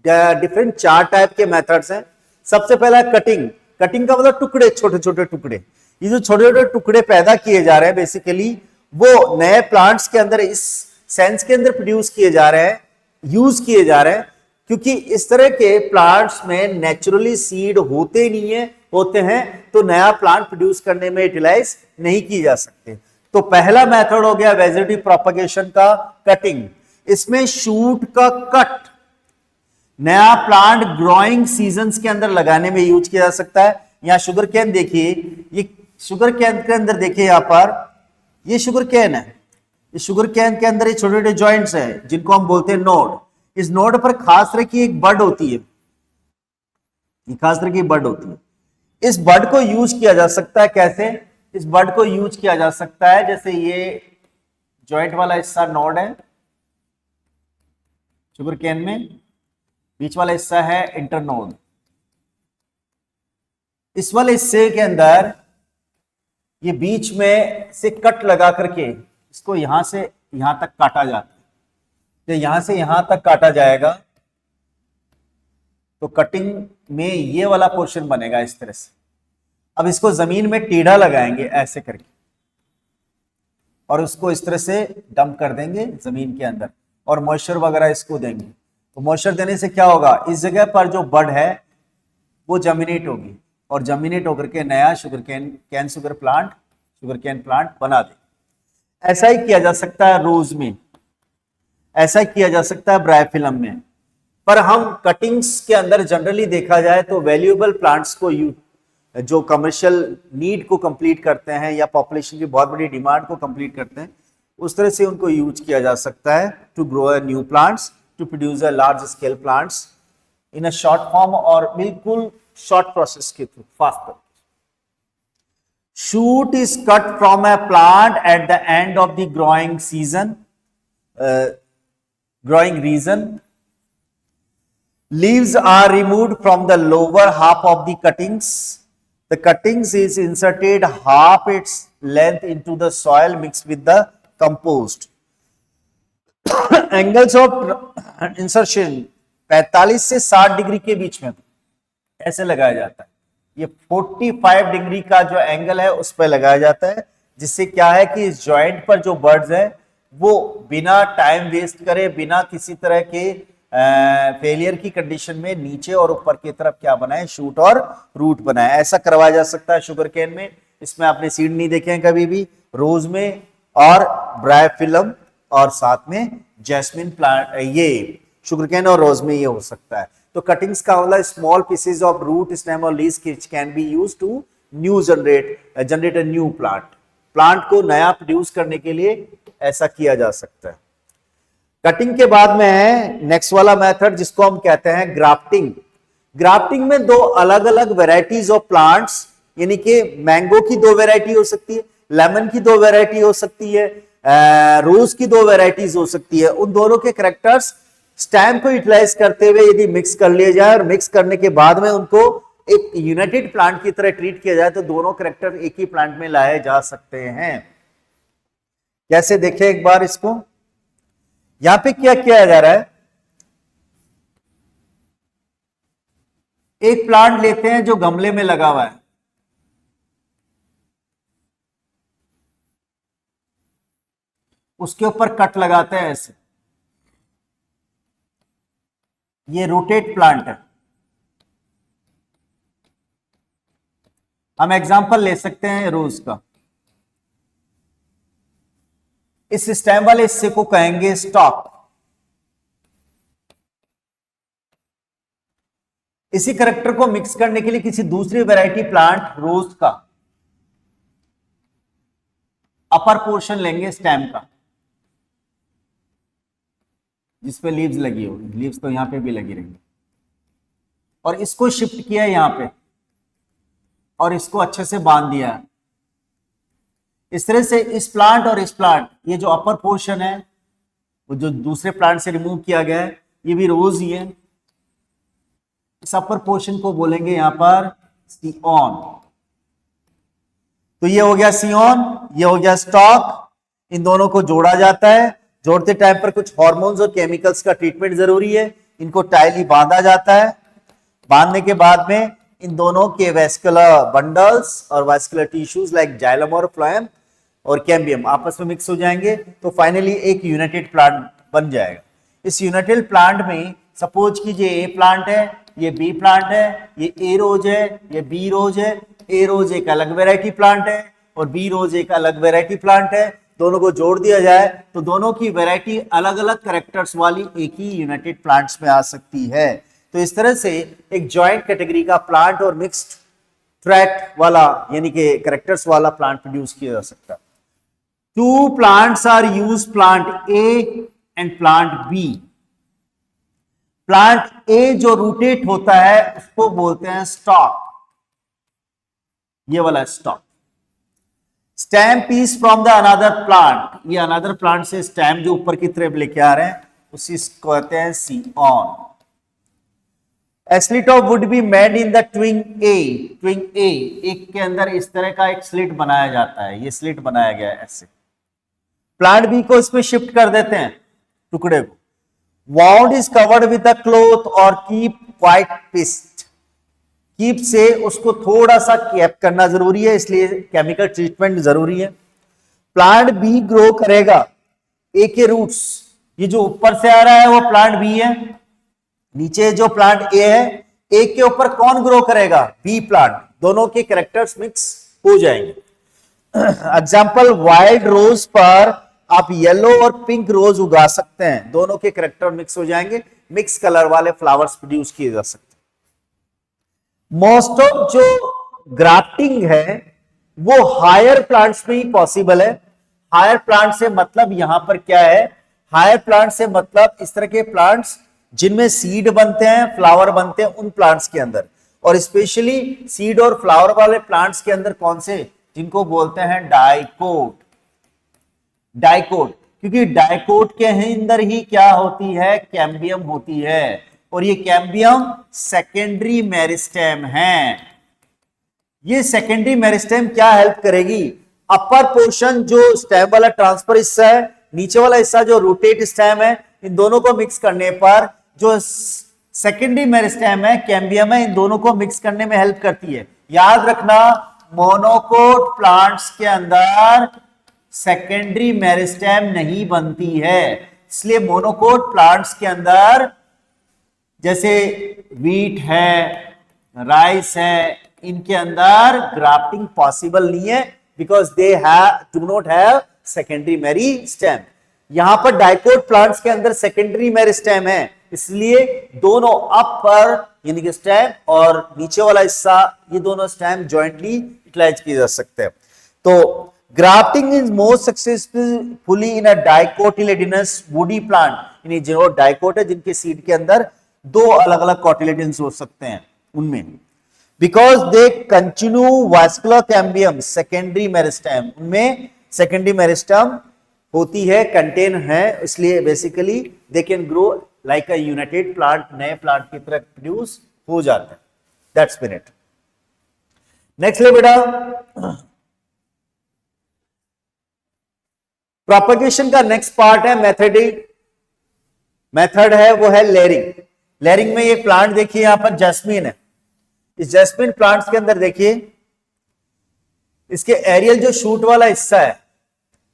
डिफरेंट 4 टाइप के मेथड्स हैं। सबसे पहला कटिंग। कटिंग का मतलब टुकड़े, छोटे छोटे टुकड़े। ये जो छोटे छोटे टुकड़े पैदा किए जा रहे हैं बेसिकली वो नए प्लांट्स के अंदर इस सेंस के अंदर प्रोड्यूस किए जा रहे हैं, यूज किए जा रहे हैं, क्योंकि इस तरह के प्लांट्स में नेचुरली सीड होते नहीं है, होते हैं तो नया प्लांट प्रोड्यूस करने में यूटिलाइज नहीं की जा सकते। तो पहला मेथड हो गया वेजिटेटिव प्रोपगेशन का, कटिंग। इसमें शूट का कट नया प्लांट ग्रोइंग सीजन्स के अंदर लगाने में यूज किया जा सकता है। यहां शुगर कैन देखिए, ये शुगर कैन के अंदर देखिए, यहां पर ये शुगर कैन है। इस शुगर कैन के अंदर ये छोटे छोटे जॉइंट्स हैं जिनको हम बोलते हैं नोड। इस नोड पर खास तरह की एक बड होती है, खास तरह की बड होती है। इस बड को यूज किया जा सकता है। कैसे इस बड को यूज किया जा सकता है, जैसे ये जॉइंट वाला हिस्सा नोड है शुगर कैन में, बीच वाला हिस्सा है इंटरनोड। इस वाले हिस्से के अंदर ये बीच में से कट लगा करके इसको यहां से यहां तक काटा जाता है। तो यहां से यहां तक काटा जाएगा तो कटिंग में ये वाला पोर्शन बनेगा इस तरह से। अब इसको जमीन में टेढ़ा लगाएंगे ऐसे करके और उसको इस तरह से डंप कर देंगे जमीन के अंदर और मॉइस्चर वगैरह इसको देंगे। तो मॉइस्चर देने से क्या होगा, इस जगह पर जो बड है वो जर्मिनेट होगी और जर्मिनेट होकर के नया शुगर कैन प्लांट बना दे। ऐसा ही किया जा सकता है रोज में, ऐसा ही किया जा सकता है ब्रायोफिलम में। पर हम कटिंग्स के अंदर जनरली देखा जाए तो वैल्यूएबल प्लांट्स को जो कमर्शियल नीड को कंप्लीट करते हैं या पॉपुलेशन की बहुत बड़ी डिमांड को कंप्लीट करते हैं, उस तरह से उनको यूज किया जा सकता है to grow a new plants, to produce a large scale plants in a short form और बिल्कुल शॉर्ट प्रोसेस के through, fast. Shoot is cut from a plant at the end of the growing season, growing region. Leaves are removed from the lower half of the cuttings. The cuttings is inserted half its length into the soil mixed with the compost. Angles of insertion 45 से 60 डिग्री के बीच में ऐसे लगाया जाता है। ये 45 डिग्री का जो एंगल है उस पर लगाया जाता है, जिससे क्या है कि इस जॉइंट पर जो बर्ड्स हैं वो बिना टाइम वेस्ट करे, बिना किसी तरह के फेलियर की कंडीशन में नीचे और ऊपर की तरफ क्या बनाए, शूट और रूट बनाए। ऐसा करवाया जा सकता है शुगर कैन में। इसमें आपने सीड नहीं देखे हैं कभी भी, रोज में और ब्रायोफिलम और साथ में जैस्मिन प्लांट, ये शुगर कैन और रोज में ये हो सकता है। तो कटिंग्स का मतलब small pieces of root stem और leaves can be used to new generate a new plant को नया प्रोड्यूस करने के लिए ऐसा किया जा सकता है। कटिंग के बाद में है नेक्स्ट वाला मेथड जिसको हम कहते हैं ग्राफ्टिंग। ग्राफ्टिंग में दो अलग अलग वेराइटीज ऑफ प्लांट्स, यानी कि मैंगो की 2 वेराइटी हो सकती है, लेमन की 2 वेराइटी हो सकती है, रोज की 2 वेराइटीज हो सकती है। उन दोनों के कैरेक्टर्स स्टेम को यूटिलाइज करते हुए यदि मिक्स कर लिया जाए और मिक्स करने के बाद में उनको एक यूनाइटेड प्लांट की तरह ट्रीट किया जाए तो दोनों कैरेक्टर एक ही प्लांट में लाए जा सकते हैं। कैसे देखें एक बार इसको। यहां पे क्या किया जा रहा है, एक प्लांट लेते हैं जो गमले में लगा हुआ है, उसके ऊपर कट लगाते हैं ऐसे, ये रोटेट प्लांट है। हम एग्जांपल ले सकते हैं रोज का। इस स्टेम वाले हिस्से को कहेंगे स्टॉक। इसी करेक्टर को मिक्स करने के लिए किसी दूसरी वैरायटी प्लांट रोज का अपर पोर्शन लेंगे स्टेम का, जिसपे लीव्स लगी होगी, लीव्स तो यहां पे भी लगी रहेंगी, और इसको शिफ्ट किया है यहां पे और इसको अच्छे से बांध दिया है। इस तरह से इस प्लांट और इस प्लांट, ये जो अपर पोर्शन है वो जो दूसरे प्लांट से रिमूव किया गया है, ये भी रोज ही है। इस अपर पोर्शन को बोलेंगे यहां पर सीओन। तो ये हो गया सीओन, ये हो गया स्टॉक। इन दोनों को जोड़ा जाता है। जोड़ते टाइम पर कुछ हार्मोन्स और केमिकल्स का ट्रीटमेंट जरूरी है। इनको टाइटली बांधा जाता है। बांधने के बाद में इन दोनों के वेस्कुलर बंडल्स और वेस्कुलर टिश्यूज लाइक जाइलम और फ्लोएम और कैम्बियम आपस में मिक्स हो जाएंगे, तो फाइनली एक यूनाइटेड प्लांट बन जाएगा। इस यूनाइटेड प्लांट में सपोज कीजिए ए प्लांट है, ये बी प्लांट है, ये ए रोज है, ये बी रोज है। ए रोज एक अलग वेराइटी प्लांट है और बी रोज एक अलग वेराइटी प्लांट है। दोनों को जोड़ दिया जाए तो दोनों की वेराइटी अलग अलग कैरेक्टर्स वाली एक ही यूनाइटेड प्लांट्स में आ सकती है। तो इस तरह से एक जॉइंट कैटेगरी का प्लांट और मिक्स्ड ट्रैट वाला यानी कि कैरेक्टर्स वाला प्लांट प्रोड्यूस किया जा सकता है। Two plants are use, plant A and plant B. Plant A जो रोटेट होता है उसको बोलते हैं स्टॉक, ये वाला stock. Stem piece from the another plant, ये अनदर प्लांट से स्टेम जो ऊपर की तरफ लेके आ रहे हैं उसी को कहते हैं सीओन। A slit of would be made in the twin A, twin A एक के अंदर इस तरह का एक स्लिट बनाया जाता है। ये स्लिट बनाया गया है ऐसे। प्लांट बी को इसमें शिफ्ट कर देते हैं टुकड़े को। Wound is covered with a cloth और कीप क्वाइट पिस्ट। कीप से उसको थोड़ा सा कैप करना जरूरी है, इसलिए केमिकल ट्रीटमेंट जरूरी है। प्लांट बी ग्रो करेगा ए के रूट्स, ये जो ऊपर से आ रहा है वो प्लांट बी है, नीचे जो प्लांट ए है, ए के ऊपर कौन ग्रो करेगा? B plant. दोनों के कैरेक्टर्स मिक्स हो जाएंगे। एग्जाम्पल, वाइल्ड रोज पर आप येलो और पिंक रोज उगा सकते हैं, दोनों के कैरेक्टर मिक्स हो जाएंगे, मिक्स कलर वाले फ्लावर्स प्रोड्यूस किए जा सकते हैं। मोस्ट ऑफ जो ग्राफ्टिंग है वो हायर प्लांट्स में ही पॉसिबल है। हायर प्लांट से मतलब यहां पर क्या है? हायर प्लांट से मतलब इस तरह के प्लांट्स जिनमें सीड बनते हैं, फ्लावर बनते हैं, उन प्लांट्स के अंदर, और स्पेशली सीड और फ्लावर वाले प्लांट्स के अंदर कौन से? जिनको बोलते हैं डाइकोट। डाइकोट, क्योंकि डाइकोट के अंदर ही क्या होती है? कैम्बियम होती है, और ये कैम्बियम सेकेंडरी मेरिस्टेम है। ये सेकेंडरी मेरिस्टेम क्या हेल्प करेगी? अपर पोर्शन जो स्टेम वाला ट्रांसफर हिस्सा है, नीचे वाला हिस्सा जो रोटेट स्टेम है, इन दोनों को मिक्स करने पर जो सेकेंडरी मेरिस्टेम है, कैम्बियम है, इन दोनों को मिक्स करने में हेल्प करती है। याद रखना, मोनोकोट प्लांट्स के अंदर सेकेंडरी मेरिस्टेम नहीं बनती है, इसलिए मोनोकोट प्लांट्स के अंदर जैसे वीट है, राइस है, इनके अंदर ग्राफ्टिंग पॉसिबल नहीं है, because they do not have secondary meristem. यहां पर डाइकोट प्लांट्स के अंदर सेकेंडरी मेरिस्टेम है, इसलिए दोनों अपर यानी कि स्टेम और नीचे वाला हिस्सा, ये दोनों स्टेम जॉइंटली यूटिलाइज किए जा सकते हैं। तो grafting is most successfully in a dicotyledonous woody plant, यानी जो डाइकोट है जिनके सीड के अंदर दो अलग अलग कोटिलेडन्स हो सकते हैं उनमें, because they continue vascular cambium secondary meristem, उनमें सेकेंडरी मेरिस्टेम होती है, कंटेन है, इसलिए basically they can grow like a United plant, नए प्लांट की तरह प्रोड्यूस हो जाता है। That's been it. नेक्स्ट ले बेटा, प्रोपगेशन का नेक्स्ट पार्ट है मेथड। मेथड है वो है लेयरिंग। लेयरिंग में ये प्लांट देखिए, यहां पर जैस्मीन है। इस जैस्मीन प्लांट्स के अंदर देखिए, इसके एरियल जो शूट वाला हिस्सा है,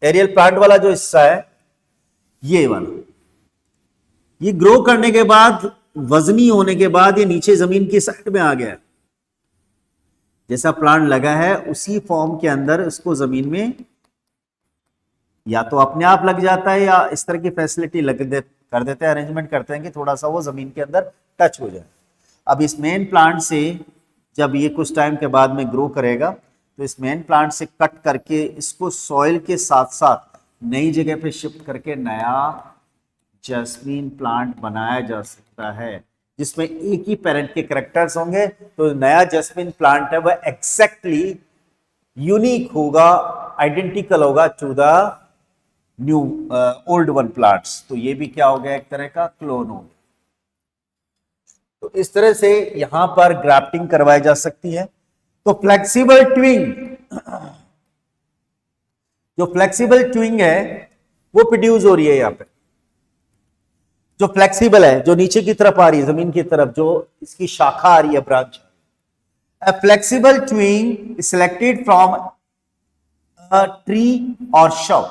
एरियल प्लांट वाला जो हिस्सा है, ये वाला, ये ग्रो करने के बाद, वजनी होने के बाद ये नीचे जमीन की साइड में आ गया। जैसा प्लांट लगा है उसी फॉर्म के अंदर इसको जमीन में या तो अपने आप लग जाता है या इस तरह की फैसिलिटी कर देते हैं, अरेंजमेंट करते हैं कि थोड़ा सा वो जमीन के अंदर टच हो जाए। अब इस मेन प्लांट से जब ये कुछ टाइम के बाद में ग्रो करेगा तो इस मेन प्लांट से कट करके इसको सॉइल के साथ साथ नई जगह पे शिफ्ट करके नया जैस्मीन प्लांट बनाया जा सकता है, जिसमें एक ही पेरेंट के कैरेक्टर्स होंगे। तो नया जैस्मीन प्लांट है वह एग्जैक्टली यूनिक होगा, आइडेंटिकल होगा to the new old one plants. तो ये भी क्या हो गया, एक तरह का क्लोन हो गया। तो इस तरह से यहां पर ग्राफ्टिंग करवाई जा सकती है। तो फ्लेक्सिबल ट्विंग, जो फ्लेक्सिबल ट्विंग है वो प्रोड्यूस हो रही है यहां पे, जो फ्लेक्सिबल है, जो नीचे की तरफ आ रही है, जमीन की तरफ जो इसकी शाखा आ रही है, branch. A flexible twig is selected from a tree or shrub.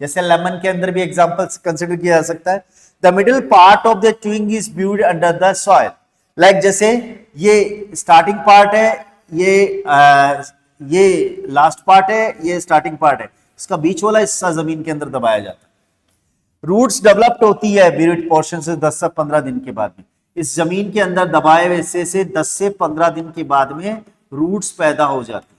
जैसे लेमन के अंदर भी एग्जांपल कंसीडर किया जा सकता है। The middle part of the twig is buried under the soil. Like जैसे ये स्टार्टिंग पार्ट है, ये लास्ट पार्ट है, ये स्टार्टिंग पार्ट है, इसका बीच वाला हिस्सा जमीन के अंदर दबाया जाता है। रूट्स डेवलप्ड होती है ब्यूरिड पोर्शन से 10 से 15 दिन के बाद में। इस जमीन के अंदर दबाए हुए हिस्से से 10 से 15 दिन के बाद में रूट्स पैदा हो जाती है।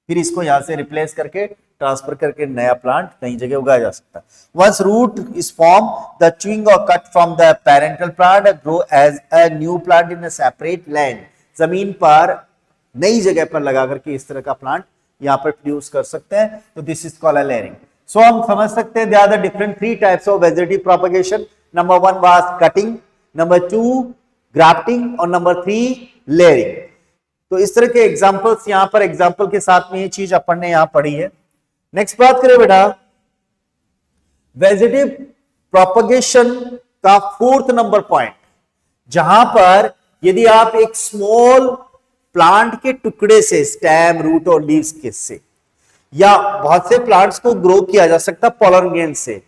फिर इसको यहां से रिप्लेस करके ट्रांसफर करके नया प्लांट नई जगह उगाया जा सकता है। Once root is form, the twig और cut from the parental plant grow as a new plant in a separate land. जमीन पर नई जगह पर लगा करके इस तरह का प्लांट यहां पर प्रोड्यूस कर सकते हैं। तो this is called a layering. So हम समझ सकते हैं, they are the different 3 types of vegetative propagation. Number 1 was cutting, number 2 grafting और नंबर 3 लेयरिंग। तो इस तरह के एग्जांपल्स यहां पर एग्जांपल के साथ में ये चीज अपन ने यहां पढ़ी है। नेक्स्ट बात करें बेटा, वेजिटेटिव प्रोपगेशन का 4th नंबर पॉइंट, जहां पर यदि आप एक स्मॉल प्लांट के टुकड़े से, स्टेम, रूट और लीव्स के से, या बहुत से प्लांट्स को ग्रो किया जा सकता पॉलन ग्रेन से,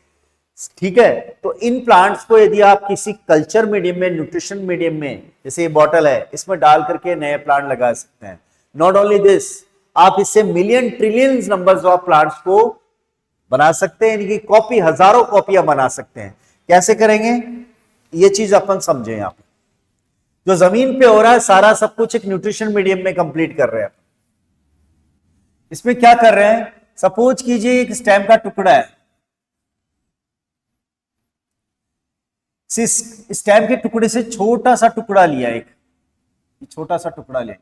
ठीक है। तो इन प्लांट्स को यदि आप किसी कल्चर मीडियम में, न्यूट्रिशन मीडियम में, जैसे ये बॉटल है, इसमें डाल करके नए प्लांट लगा सकते हैं। नॉट ओनली दिस, आप इससे million trillions numbers of plants को बना सकते हैं, इनकी कॉपी, हजारों कॉपियां बना सकते हैं। कैसे करेंगे ये चीज अपन समझे। यहां पे जो जमीन पे हो रहा है सारा सब कुछ एक न्यूट्रिशन मीडियम में कंप्लीट कर रहे हैं। इसमें क्या कर रहे हैं, सपोज कीजिए एक स्टेम का टुकड़ा है, स्टेम के टुकड़े से छोटा सा टुकड़ा लिया, एक छोटा सा टुकड़ा लिया,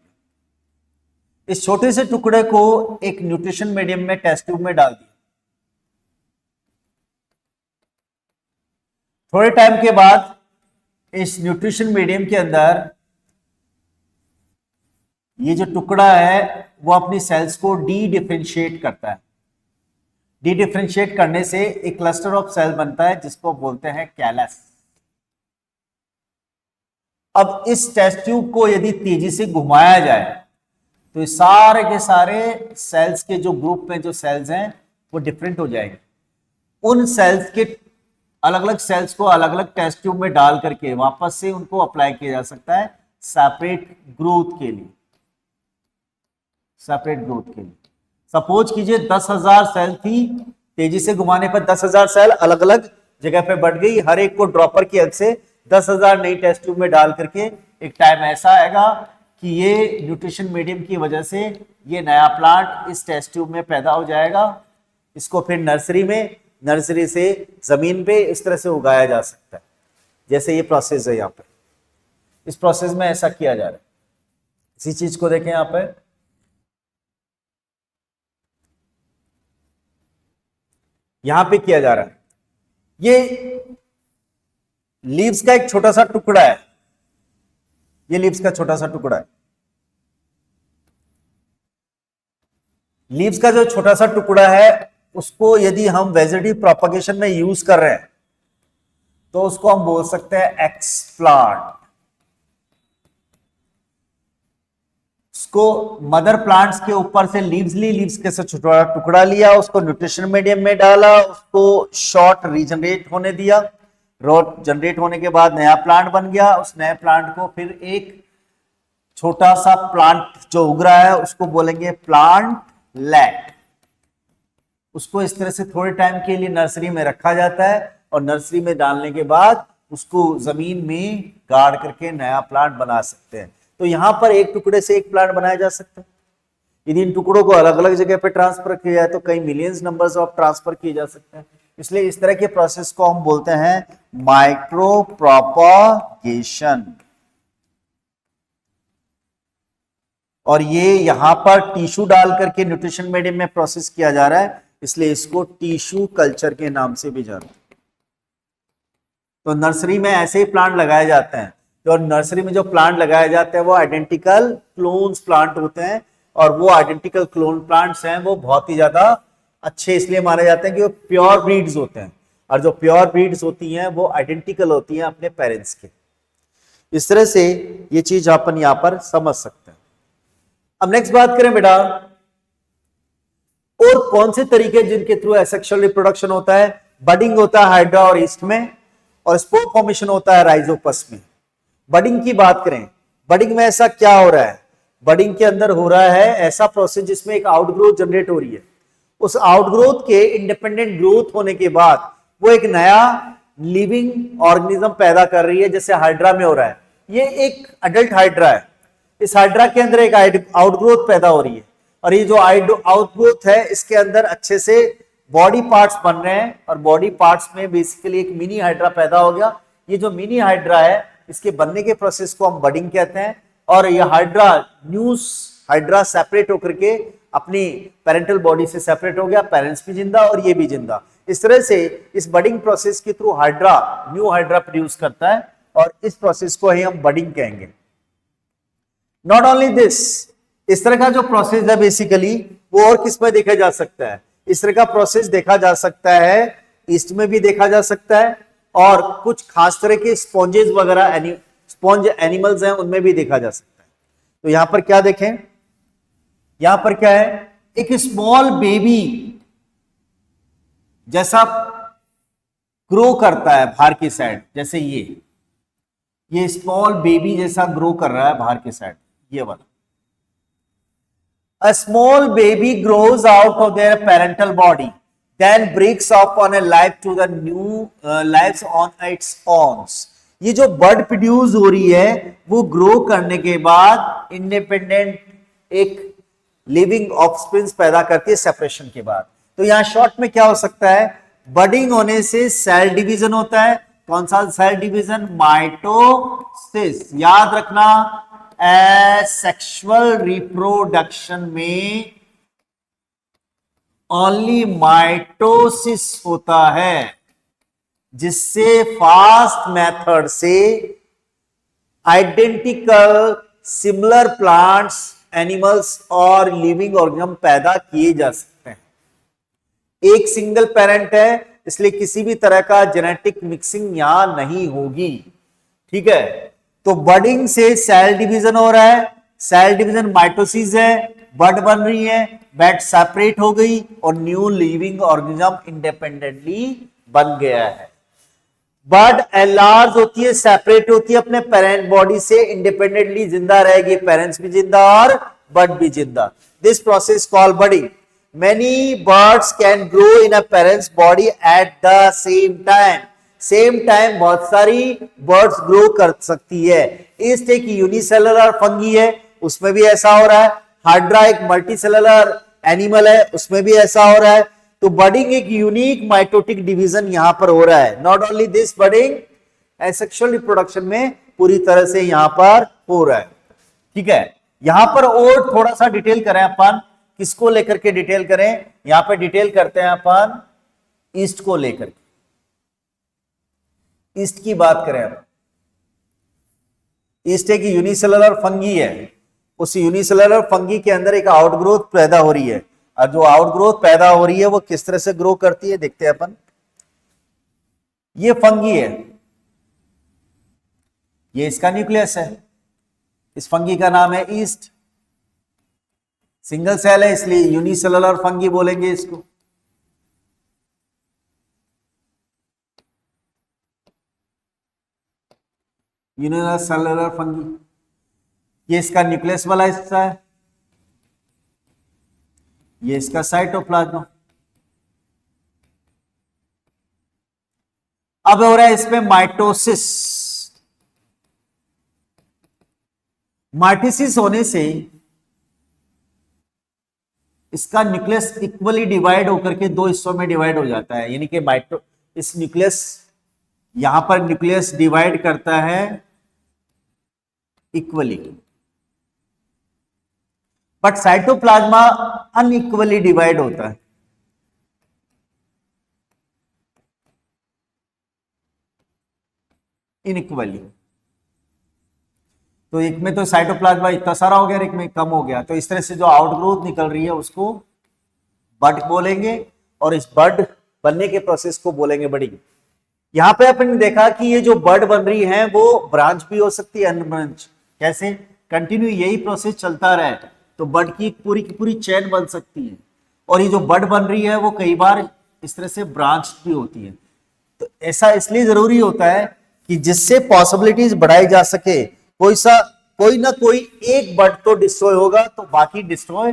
इस छोटे से टुकड़े को एक न्यूट्रिशन मीडियम में, टेस्ट ट्यूब में डाल दिया। थोड़े टाइम के बाद इस न्यूट्रिशन मीडियम के अंदर ये जो टुकड़ा है वो अपनी सेल्स को डी डिफरेंशिएट करता है। डी डिफरेंशिएट करने से एक क्लस्टर ऑफ सेल बनता है जिसको बोलते हैं कैलस। अब इस टेस्ट ट्यूब को यदि तेजी से घुमाया जाए तो सारे के सारे सेल्स के जो ग्रुप में जो सेल्स हैं वो डिफरेंट हो जाएंगे। उन सेल्स के अलग अलग सेल्स को अलग अलग टेस्ट ट्यूब में डाल करके वापस से उनको अप्लाई किया जा सकता है सेपरेट ग्रोथ के लिए। सेपरेट ग्रोथ के लिए सपोज कीजिए 10,000 सेल थी, तेजी से घुमाने पर 10,000 सेल अलग अलग जगह पे बढ़ गई। हर एक को ड्रॉपर की हेल्प से 10,000 नई टेस्ट ट्यूब में डाल करके एक टाइम ऐसा आएगा कि ये न्यूट्रिशन मीडियम की वजह से ये नया प्लांट इस टेस्ट ट्यूब में पैदा हो जाएगा। इसको फिर नर्सरी से जमीन पे इस तरह से उगाया जा सकता है, जैसे ये प्रोसेस है यहाँ पे। इस प्रोसेस में ऐसा किया जा रहा है। इसी चीज को देखें यहाँ पे, यहां पे किया जा रहा है। ये लीव्स का एक छोटा सा टुकड़ा है, ये लीव्स का छोटा सा टुकड़ा है। लीव्स का जो छोटा सा टुकड़ा है उसको यदि हम वेजिटेटिव प्रोपगेशन में यूज कर रहे हैं तो उसको हम बोल सकते हैं एक्सप्लांट। उसको मदर प्लांट्स के ऊपर से लीव्स ली, लीव्स के से छोटा टुकड़ा लिया, उसको न्यूट्रिशन मीडियम में डाला, उसको शॉर्ट रीजनरेट होने दिया। रोट जनरेट होने के बाद नया प्लांट बन गया। उस नए प्लांट को फिर एक छोटा सा प्लांट जो उग रहा है उसको बोलेंगे प्लांट लेट। उसको इस तरह से थोड़े टाइम के लिए नर्सरी में रखा जाता है और नर्सरी में डालने के बाद उसको जमीन में गाड़ करके नया प्लांट बना सकते हैं। तो यहां पर एक टुकड़े से एक प्लांट बनाया जा सकता है। यदि इन टुकड़ों को अलग अलग जगह पे ट्रांसफर किया जाए तो कई मिलियंस नंबर्स ऑफ ट्रांसफर किए जा सकते हैं। इसलिए इस तरह के प्रोसेस को हम बोलते हैं माइक्रो प्रोपागेशन। और ये यहां पर टिश्यू डाल करके न्यूट्रिशन मीडियम में प्रोसेस किया जा रहा है, इसलिए इसको टिश्यू कल्चर के नाम से भी जानते हैं। तो नर्सरी में ऐसे ही प्लांट लगाए जाते हैं। तो नर्सरी में जो प्लांट लगाए जाते हैं वो आइडेंटिकल क्लोन्स प्लांट होते हैं, और वो आइडेंटिकल क्लोन प्लांट्स हैं वो बहुत ही ज्यादा अच्छे इसलिए माने जाते हैं कि वो प्योर ब्रीड्स होते हैं, और जो प्योर ब्रीड्स होती हैं वो आइडेंटिकल होती हैं अपने पेरेंट्स के। इस तरह से ये चीज अपन यहां पर समझ सकते हैं। अब नेक्स्ट बात करें बेटा, और कौन से तरीके जिनके थ्रू एसेक्सुअल रिप्रोडक्शन होता है। बडिंग होता है हाइड्रा और ईस्ट में, और स्पोर फॉर्मेशन होता है राइजोपस में। बडिंग की बात करें, बडिंग में ऐसा क्या हो रहा है, बडिंग के अंदर हो रहा है ऐसा प्रोसेस जिसमें एक आउटग्रोथ जनरेट हो रही है। उस आउटग्रोथ के इंडिपेंडेंट ग्रोथ होने के बाद वो एक नया लिविंग ऑर्गेनिज्म पैदा कर रही है, जैसे हाइड्रा में हो रहा है। ये एक अडल्ट हाइड्रा है, इस हाइड्रा के अंदर एक आउटग्रोथ पैदा हो रही है, और ये जो आउटग्रोथ है इसके अंदर अच्छे से बॉडी पार्ट्स बन रहे हैं, और बॉडी पार्ट्स में बेसिकली एक मिनी हाइड्रा पैदा हो गया। ये जो मिनी हाइड्रा है इसके बनने के प्रोसेस को हम बडिंग कहते हैं, और ये हाइड्रा न्यूस हाइड्रा सेपरेट होकर के अपनी पेरेंटल बॉडी से सेपरेट हो गया, पेरेंट्स भी जिंदा और ये भी जिंदा। इस तरह से इस बडिंग प्रोसेस के through hydra new hydra produce करता है, और इस प्रोसेस को ही हम बडिंग कहेंगे। नॉट ओनली दिस, इस तरह का जो प्रोसेस है बेसिकली वो और किस में देखा जा सकता है। इस तरह का प्रोसेस देखा जा सकता है ईस्ट में भी देखा जा सकता है, और कुछ खास तरह के स्पॉन्जेस वगैरह स्पॉन्ज एनिमल्स हैं उनमें भी देखा जा सकता है। तो यहां पर क्या देखें, यहां पर क्या है, एक स्मॉल बेबी जैसा ग्रो करता है बाहर की साइड, जैसे ये स्मॉल बेबी जैसा ग्रो कर रहा है बाहर की साइड, ये वाला। A small baby grows out of their parental body, then breaks off on a life to the new lives on its own. ये जो बर्ड प्रोड्यूस हो रही है वो ग्रो करने के बाद इंडिपेंडेंट एक लिविंग ऑफस्प्रिंग्स पैदा करती है सेपरेशन के बाद। तो यहां शॉर्ट में क्या हो सकता है, बडिंग होने से सेल डिवीजन होता है। कौन सा सेल डिवीजन, माइटोसिस। याद रखना सेक्सुअल रिप्रोडक्शन में ओनली माइटोसिस होता है, जिससे फास्ट मेथड से आइडेंटिकल सिमिलर प्लांट्स, एनिमल्स और लिविंग ऑर्गेनिज्म पैदा किए जा सकते हैं। एक सिंगल पेरेंट है इसलिए किसी भी तरह का जेनेटिक मिक्सिंग यहां नहीं होगी, ठीक है। तो बडिंग से सेल डिवीजन हो रहा है, सेल डिवीजन माइटोसिस है, बड बन रही है, बड सेपरेट हो गई और न्यू लिविंग ऑर्गेनिज्म इंडिपेंडेंटली बन गया है। बड एनलार्ज होती है, सेपरेट होती है अपने पेरेंट बॉडी से, इंडिपेंडेंटली जिंदा रहेगी, पेरेंट्स भी जिंदा और बड भी जिंदा। This process called budding. Many birds can grow in a parent's body at the same time. Same time बहुत सारी बर्ड्स ग्रो कर सकती है। ईस्ट एक यूनिसेलुलर फंगी है, उसमें भी ऐसा हो रहा है। हाइड्रा एक मल्टीसेलुलर एनिमल है, उसमें भी ऐसा हो रहा है। तो बडिंग एक यूनिक माइटोटिक डिवीजन यहां पर हो रहा है। Not only this, budding asexual reproduction में पूरी तरह से यहां पर हो रहा है, ठीक है। यहां पर और थोड़ा सा डिटेल करें अपन, किसको लेकर के डिटेल करें, यहां पर डिटेल करते हैं अपन ईस्ट को लेकर के। ईस्ट की बात करें अब, ईस्ट एक यूनिसेलुलर फंगी है। उस यूनिसेलुलर फंगी के अंदर एक आउटग्रोथ पैदा हो रही है, और जो आउटग्रोथ पैदा हो रही है वो किस तरह से ग्रो करती है देखते हैं अपन। ये फंगी है, ये इसका न्यूक्लियस है, इस फंगी का नाम है ईस्ट। सिंगल सेल है इसलिए यूनिसेलुलर फंगी बोलेंगे इसको। यूनिसेलुलर फंगी, ये इसका न्यूक्लियस वाला हिस्सा है, ये इसका साइटोप्लाज्मा। अब हो रहा है इसमें माइटोसिस। माइटोसिस होने से इसका न्यूक्लियस इक्वली डिवाइड होकर के दो हिस्सों में डिवाइड हो जाता है, यानी कि इस न्यूक्लियस, यहां पर न्यूक्लियस डिवाइड करता है equally, but cytoplasm unequally divide होता है। इनइक्वली, तो एक में तो साइटोप्लाज्मा इतना सारा हो गया, एक में कम हो गया, तो इस तरह से जो आउटग्रोथ निकल रही है उसको बड बोलेंगे, और इस बड बनने के प्रोसेस को बोलेंगे बडिंग। यहां पे अपन ने देखा कि ये जो बड बन रही है वो ब्रांच भी हो सकती है, अनब्रांच। कैसे? कंटिन्यू यही प्रोसेस चलता रहे तो बड की पूरी चेन बन सकती है, और ये जो बड बन रही है वो कई बार इस तरह से ब्रांच भी होती है। तो ऐसा इसलिए जरूरी होता है कि जिससे पॉसिबिलिटीज बढ़ाई जा सके, कोई ना कोई एक बर्ड तो डिस्ट्रॉय होगा, तो बाकी डिस्ट्रॉय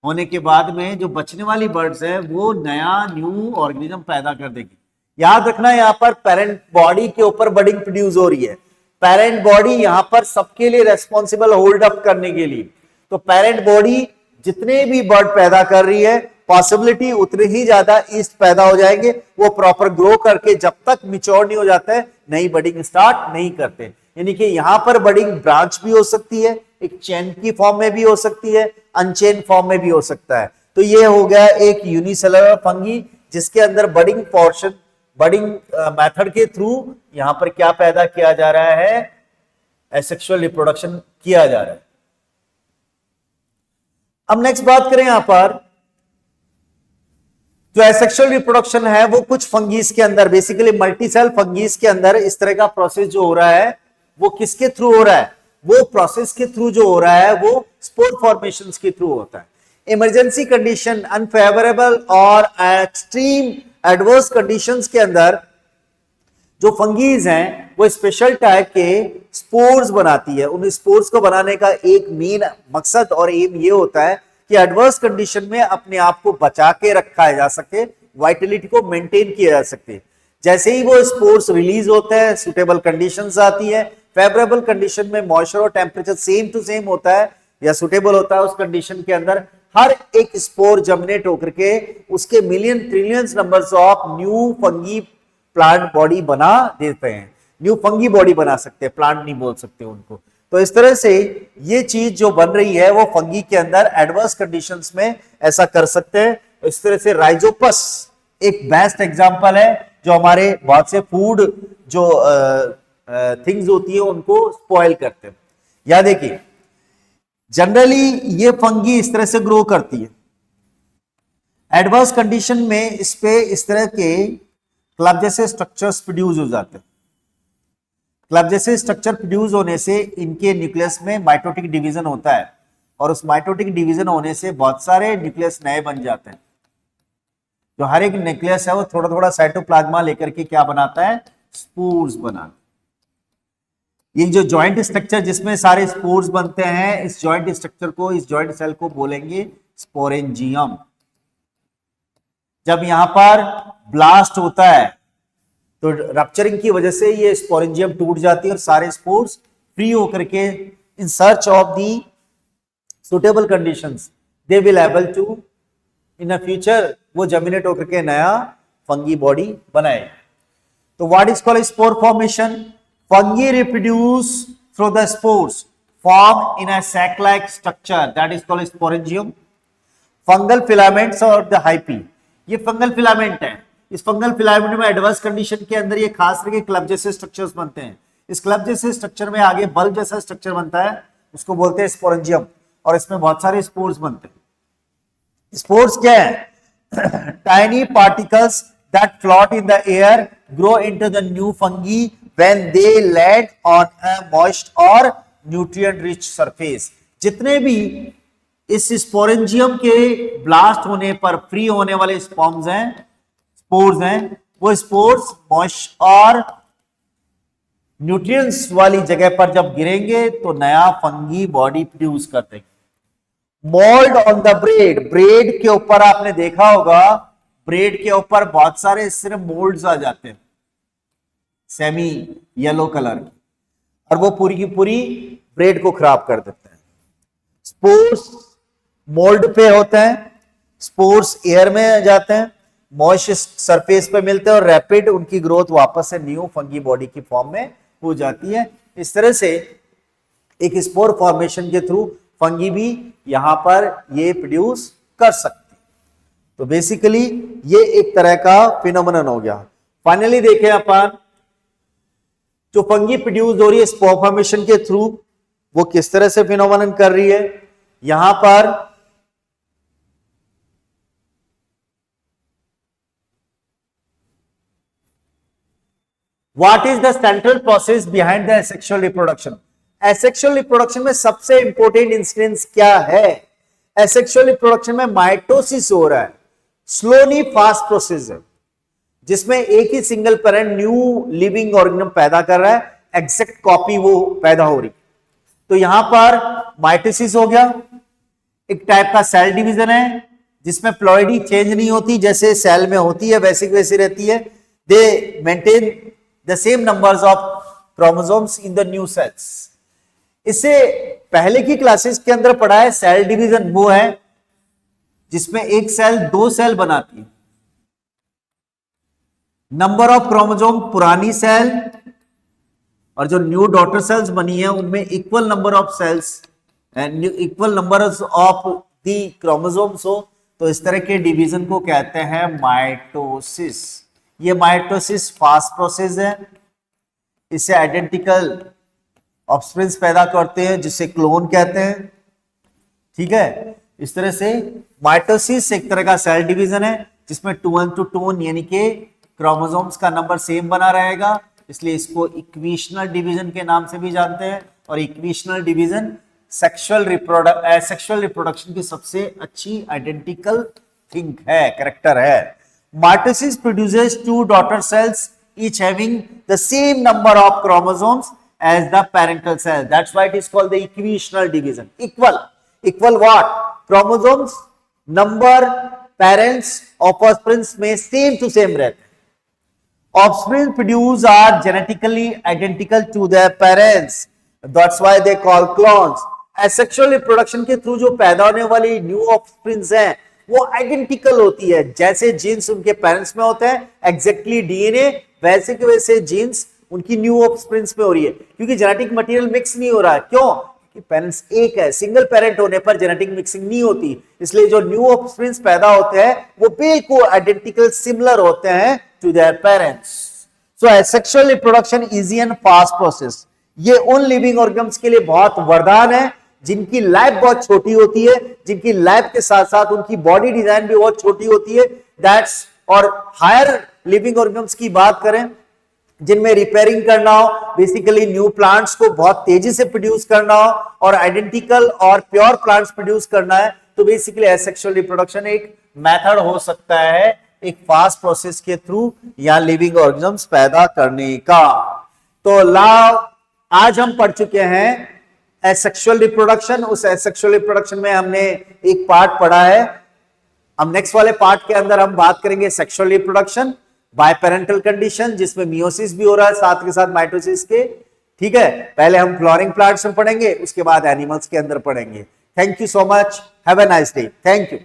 होने के बाद में जो बचने वाली बर्ड्स है वो नया न्यू ऑर्गेनिज्म पैदा कर देगी। याद रखना, यहाँ पर पेरेंट बॉडी के ऊपर बडिंग प्रोड्यूस हो रही है। पेरेंट बॉडी यहाँ पर सबके लिए रेस्पॉन्सिबल होल्ड अप करने के लिए, तो पेरेंट बॉडी जितने भी बर्ड पैदा कर रही है पॉसिबिलिटी उतने ही ज्यादा ईस्ट पैदा हो जाएंगे। वो प्रॉपर ग्रो करके जब तक मिच्योर नहीं हो जाता है नई बडिंग स्टार्ट नहीं करते। यानी कि यहां पर बडिंग ब्रांच भी हो सकती है, एक चेन की फॉर्म में भी हो सकती है, अनचेन फॉर्म में भी हो सकता है। तो ये हो गया एक यूनिसेलुलर फंगी जिसके अंदर बडिंग पोर्शन, बडिंग मेथड के थ्रू यहां पर क्या पैदा किया जा रहा है, एसेक्सुअल रिप्रोडक्शन किया जा रहा है। अब नेक्स्ट बात करें यहां पर, जो एसेक्सुअल रिप्रोडक्शन है वो कुछ फंगीज के अंदर, बेसिकली मल्टीसेल फंगीज के अंदर इस तरह का प्रोसेस जो हो रहा है वो किसके थ्रू हो रहा है? वो प्रोसेस के थ्रू जो हो रहा है वो स्पोर फॉर्मेशंस के थ्रू होता है। इमरजेंसी कंडीशन, अनफेवरेबल और एक्सट्रीम एडवर्स कंडीशंस के अंदर जो फंगीज हैं वो स्पेशल टाइप के स्पोर्स बनाती है। उन स्पोर्स को बनाने का एक मेन मकसद और एम ये होता है कि एडवर्स कंडीशन में अपने आप को बचा के रखा जा सके, वाइटलिटी को मेंटेन किया जा सके। जैसे ही वो स्पोर्स रिलीज होते हैं, सुटेबल कंडीशंस आती है, फेवरेबल कंडीशन में मॉइस्चर और टेम्परेचर सेम टू सेम होता है या सुटेबल होता है, उस कंडीशन के अंदर हर एक स्पोर जर्मिनेट होकर के उसके million trillions numbers of new fungi plant body बना देते हैं। न्यू फंगी बॉडी बना सकते हैं, प्लांट नहीं बोल सकते उनको। तो इस तरह से ये चीज जो बन रही है वो फंगी के अंदर एडवर्स कंडीशंस में ऐसा कर सकते हैं। इस तरह से राइजोपस एक बेस्ट एग्जांपल है जो हमारे बहुत से फूड जो थिंग्स होती है उनको स्पॉइल करते हैं। या देखिए, जनरली ये फंगी इस तरह से ग्रो करती है, एडवर्स कंडीशन में इस पे इस तरह के क्लब जैसे स्ट्रक्चर्स प्रोड्यूस हो जाते हैं। क्लब जैसे स्ट्रक्चर प्रोड्यूस होने से इनके न्यूक्लियस में माइटोटिक डिवीजन होता है, और उस माइटोटिक डिवीजन होने से बहुत सारे न्यूक्लियस नए बन जाते हैं। जो हर एक न्यूक्लियस है वो थोड़ा थोड़ा साइटोप्लाज्मा लेकर के क्या बनाता है, स्पोर्स बनाता है। ये जो जॉइंट स्ट्रक्चर जिसमें सारे स्पोर्स बनते हैं, इस जॉइंट स्ट्रक्चर को, इस जॉइंट सेल को बोलेंगे स्पोरेंजियम। जब यहां पर ब्लास्ट होता है तो रप्चरिंग की वजह से ये स्पोरेंजियम टूट जाती है और सारे स्पोर्स फ्री होकर के in search of the suitable conditions they will able to in a future वो जर्मिनेट होकर के नया फंगी बॉडी बनाए। तो what is called spore formation? Fungi reproduce through the spores formed in a sac-like structure that is called sporangium. Fungal filaments और the hyphae, ये फंगल फिलामेंट है। इस फंगल फिलामेंट में एडवर्स कंडीशन के अंदर ये खास करके क्लब जैसे स्ट्रक्चर्स बनते हैं। इस क्लब जैसे स्ट्रक्चर में आगे बल्ब जैसा स्ट्रक्चर बनता है, उसको बोलते हैं स्पोरेंजियम, और इसमें बहुत सारे स्पोर्स बनते हैं। स्पोर्स क्या है? Tiny particles that float in the air grow into the new fungi when they land on a moist or nutrient rich surface. जितने भी इस स्पोरेंजियम के ब्लास्ट होने पर फ्री होने वाले स्पोर्स हैं, वो स्पोर्स मॉइस्ट और न्यूट्रिएंट्स वाली जगह पर जब गिरेंगे तो नया फंगी बॉडी प्रोड्यूस करते हैं। मोल्ड ऑन द ब्रेड के ऊपर आपने देखा होगा, ब्रेड के ऊपर बहुत सारे सिर्फ मोल्ड्स आ जाते हैं सेमी येलो कलर की, और वो पूरी की पूरी ब्रेड को खराब कर देते हैं। स्पोर्स मोल्ड पे होते हैं, स्पोर्स एयर में जाते हैं, मॉइस्ट सरफेस पे मिलते हैं और रैपिड उनकी ग्रोथ वापस से न्यू फंगी बॉडी की फॉर्म में हो जाती है। इस तरह से एक स्पोर फॉर्मेशन के थ्रू फंगी भी यहां पर ये प्रोड्यूस कर सकती है। तो बेसिकली ये एक तरह का फिनोमेनन हो गया। फाइनली देखें अपन, जो फंगी प्रोड्यूस हो रही है स्पोर फॉर्मेशन के थ्रू, वो किस तरह से फिनोमेनन कर रही है। यहां पर what is the central process behind the asexual reproduction. Asexual reproduction में सबसे इंपॉर्टेंट इंसिडेंस क्या है। एसेक्सुअल रिप्रोडक्शन में माइटोसिस हो रहा है, स्लोली फास्ट प्रोसेस है, जिसमें एक ही single parent new living organism पैदा कर रहा है, एग्जैक्ट कॉपी वो पैदा हो रही। तो यहां पर माइटोसिस हो गया, एक टाइप का सेल डिवीजन है जिसमें प्लॉइडी चेंज नहीं होती, जैसे सेल में होती है वैसी की वैसी रहती है। दे maintain the same numbers of chromosomes in the new sales. इससे पहले की क्लासेस के अंदर पढ़ा है सेल डिवीजन वो है जिसमें एक सेल दो सेल बनाती है। नंबर ऑफ क्रोमोसोम पुरानी सेल और जो न्यू डॉटर सेल्स बनी है उनमें equal number of cells and equal number of the chromosomes हो, तो इस तरह के डिवीजन को कहते हैं माइटोसिस। ये माइटोसिस फास्ट प्रोसेस है, इससे आइडेंटिकल ऑफस्प्रिंग्स पैदा करते हैं जिसे क्लोन कहते हैं। ठीक है, इस तरह से माइटोसिस एक तरह का सेल डिवीजन है जिसमें 2n to 2n यानी कि क्रोमोसोम्स का नंबर सेम बना रहेगा, इसलिए इसको इक्वेशनल डिवीजन के नाम से भी जानते हैं। और इक्वेशनल डिवीजन सेक्सुअल रिप्रोडक्शन की सबसे अच्छी आइडेंटिकल थिंग है, कैरेक्टर है। Mitosis produces two daughter cells each having the same number of chromosomes as the parental cell. That's why it is called the equational division. Equal what? Chromosomes number parents offspring में same to same रहते हैं। Offspring produced are genetically identical to their parents. That's why they call clones. Asexual reproduction के थ्रू जो पैदा होने वाली न्यू ऑफस्प्रिंग्स हैं वो आइडेंटिकल होती है, जैसे जीन्स उनके पेरेंट्स में होते हैं एग्जैक्टली डीएनए वैसे के वैसे जीन्स उनकी न्यू ऑफस्प्रिंग्स में हो रही है, क्योंकि जेनेटिक मटेरियल मिक्स नहीं हो रहा है। क्यों? क्योंकि पेरेंट्स एक है, सिंगल पेरेंट होने पर जेनेटिक मिक्सिंग नहीं होती, इसलिए जो न्यू ऑफस्प्रिंग्स पैदा होते हैं वो बिल्कुल आइडेंटिकल सिमिलर होते हैं to their parents. So asexual reproduction easy and fast process. ये उन लिविंग ऑर्गन्स के लिए बहुत वरदान है जिनकी लाइफ बहुत छोटी होती है, जिनकी लाइफ के साथ साथ उनकी बॉडी डिजाइन भी बहुत छोटी होती है। दैट्स और हायर लिविंग ऑर्गन्स की बात करें जिनमें रिपेयरिंग करना हो, बेसिकली न्यू प्लांट्स को बहुत तेजी से प्रोड्यूस करना हो और आइडेंटिकल और प्योर प्लांट्स प्रोड्यूस करना है, तो बेसिकली एसेक्सुअल रिप्रोडक्शन एक मेथड हो सकता है एक फास्ट प्रोसेस के थ्रू या लिविंग ऑर्गन्स पैदा करने का। तो आज हम पढ़ चुके हैं एसेक्सुअल रिप्रोडक्शन। उस एसेक्सुअल रिप्रोडक्शन में हमने एक पार्ट पढ़ा है। अब नेक्स्ट वाले पार्ट के अंदर हम बात करेंगे sexual reproduction by parental condition, जिसमें मियोसिस भी हो रहा है साथ के साथ माइटोसिस के। ठीक है, पहले हम फ्लोरिंग प्लांट्स में पढ़ेंगे, उसके बाद एनिमल्स के अंदर पढ़ेंगे। Thank you so much, have a nice day, thank you.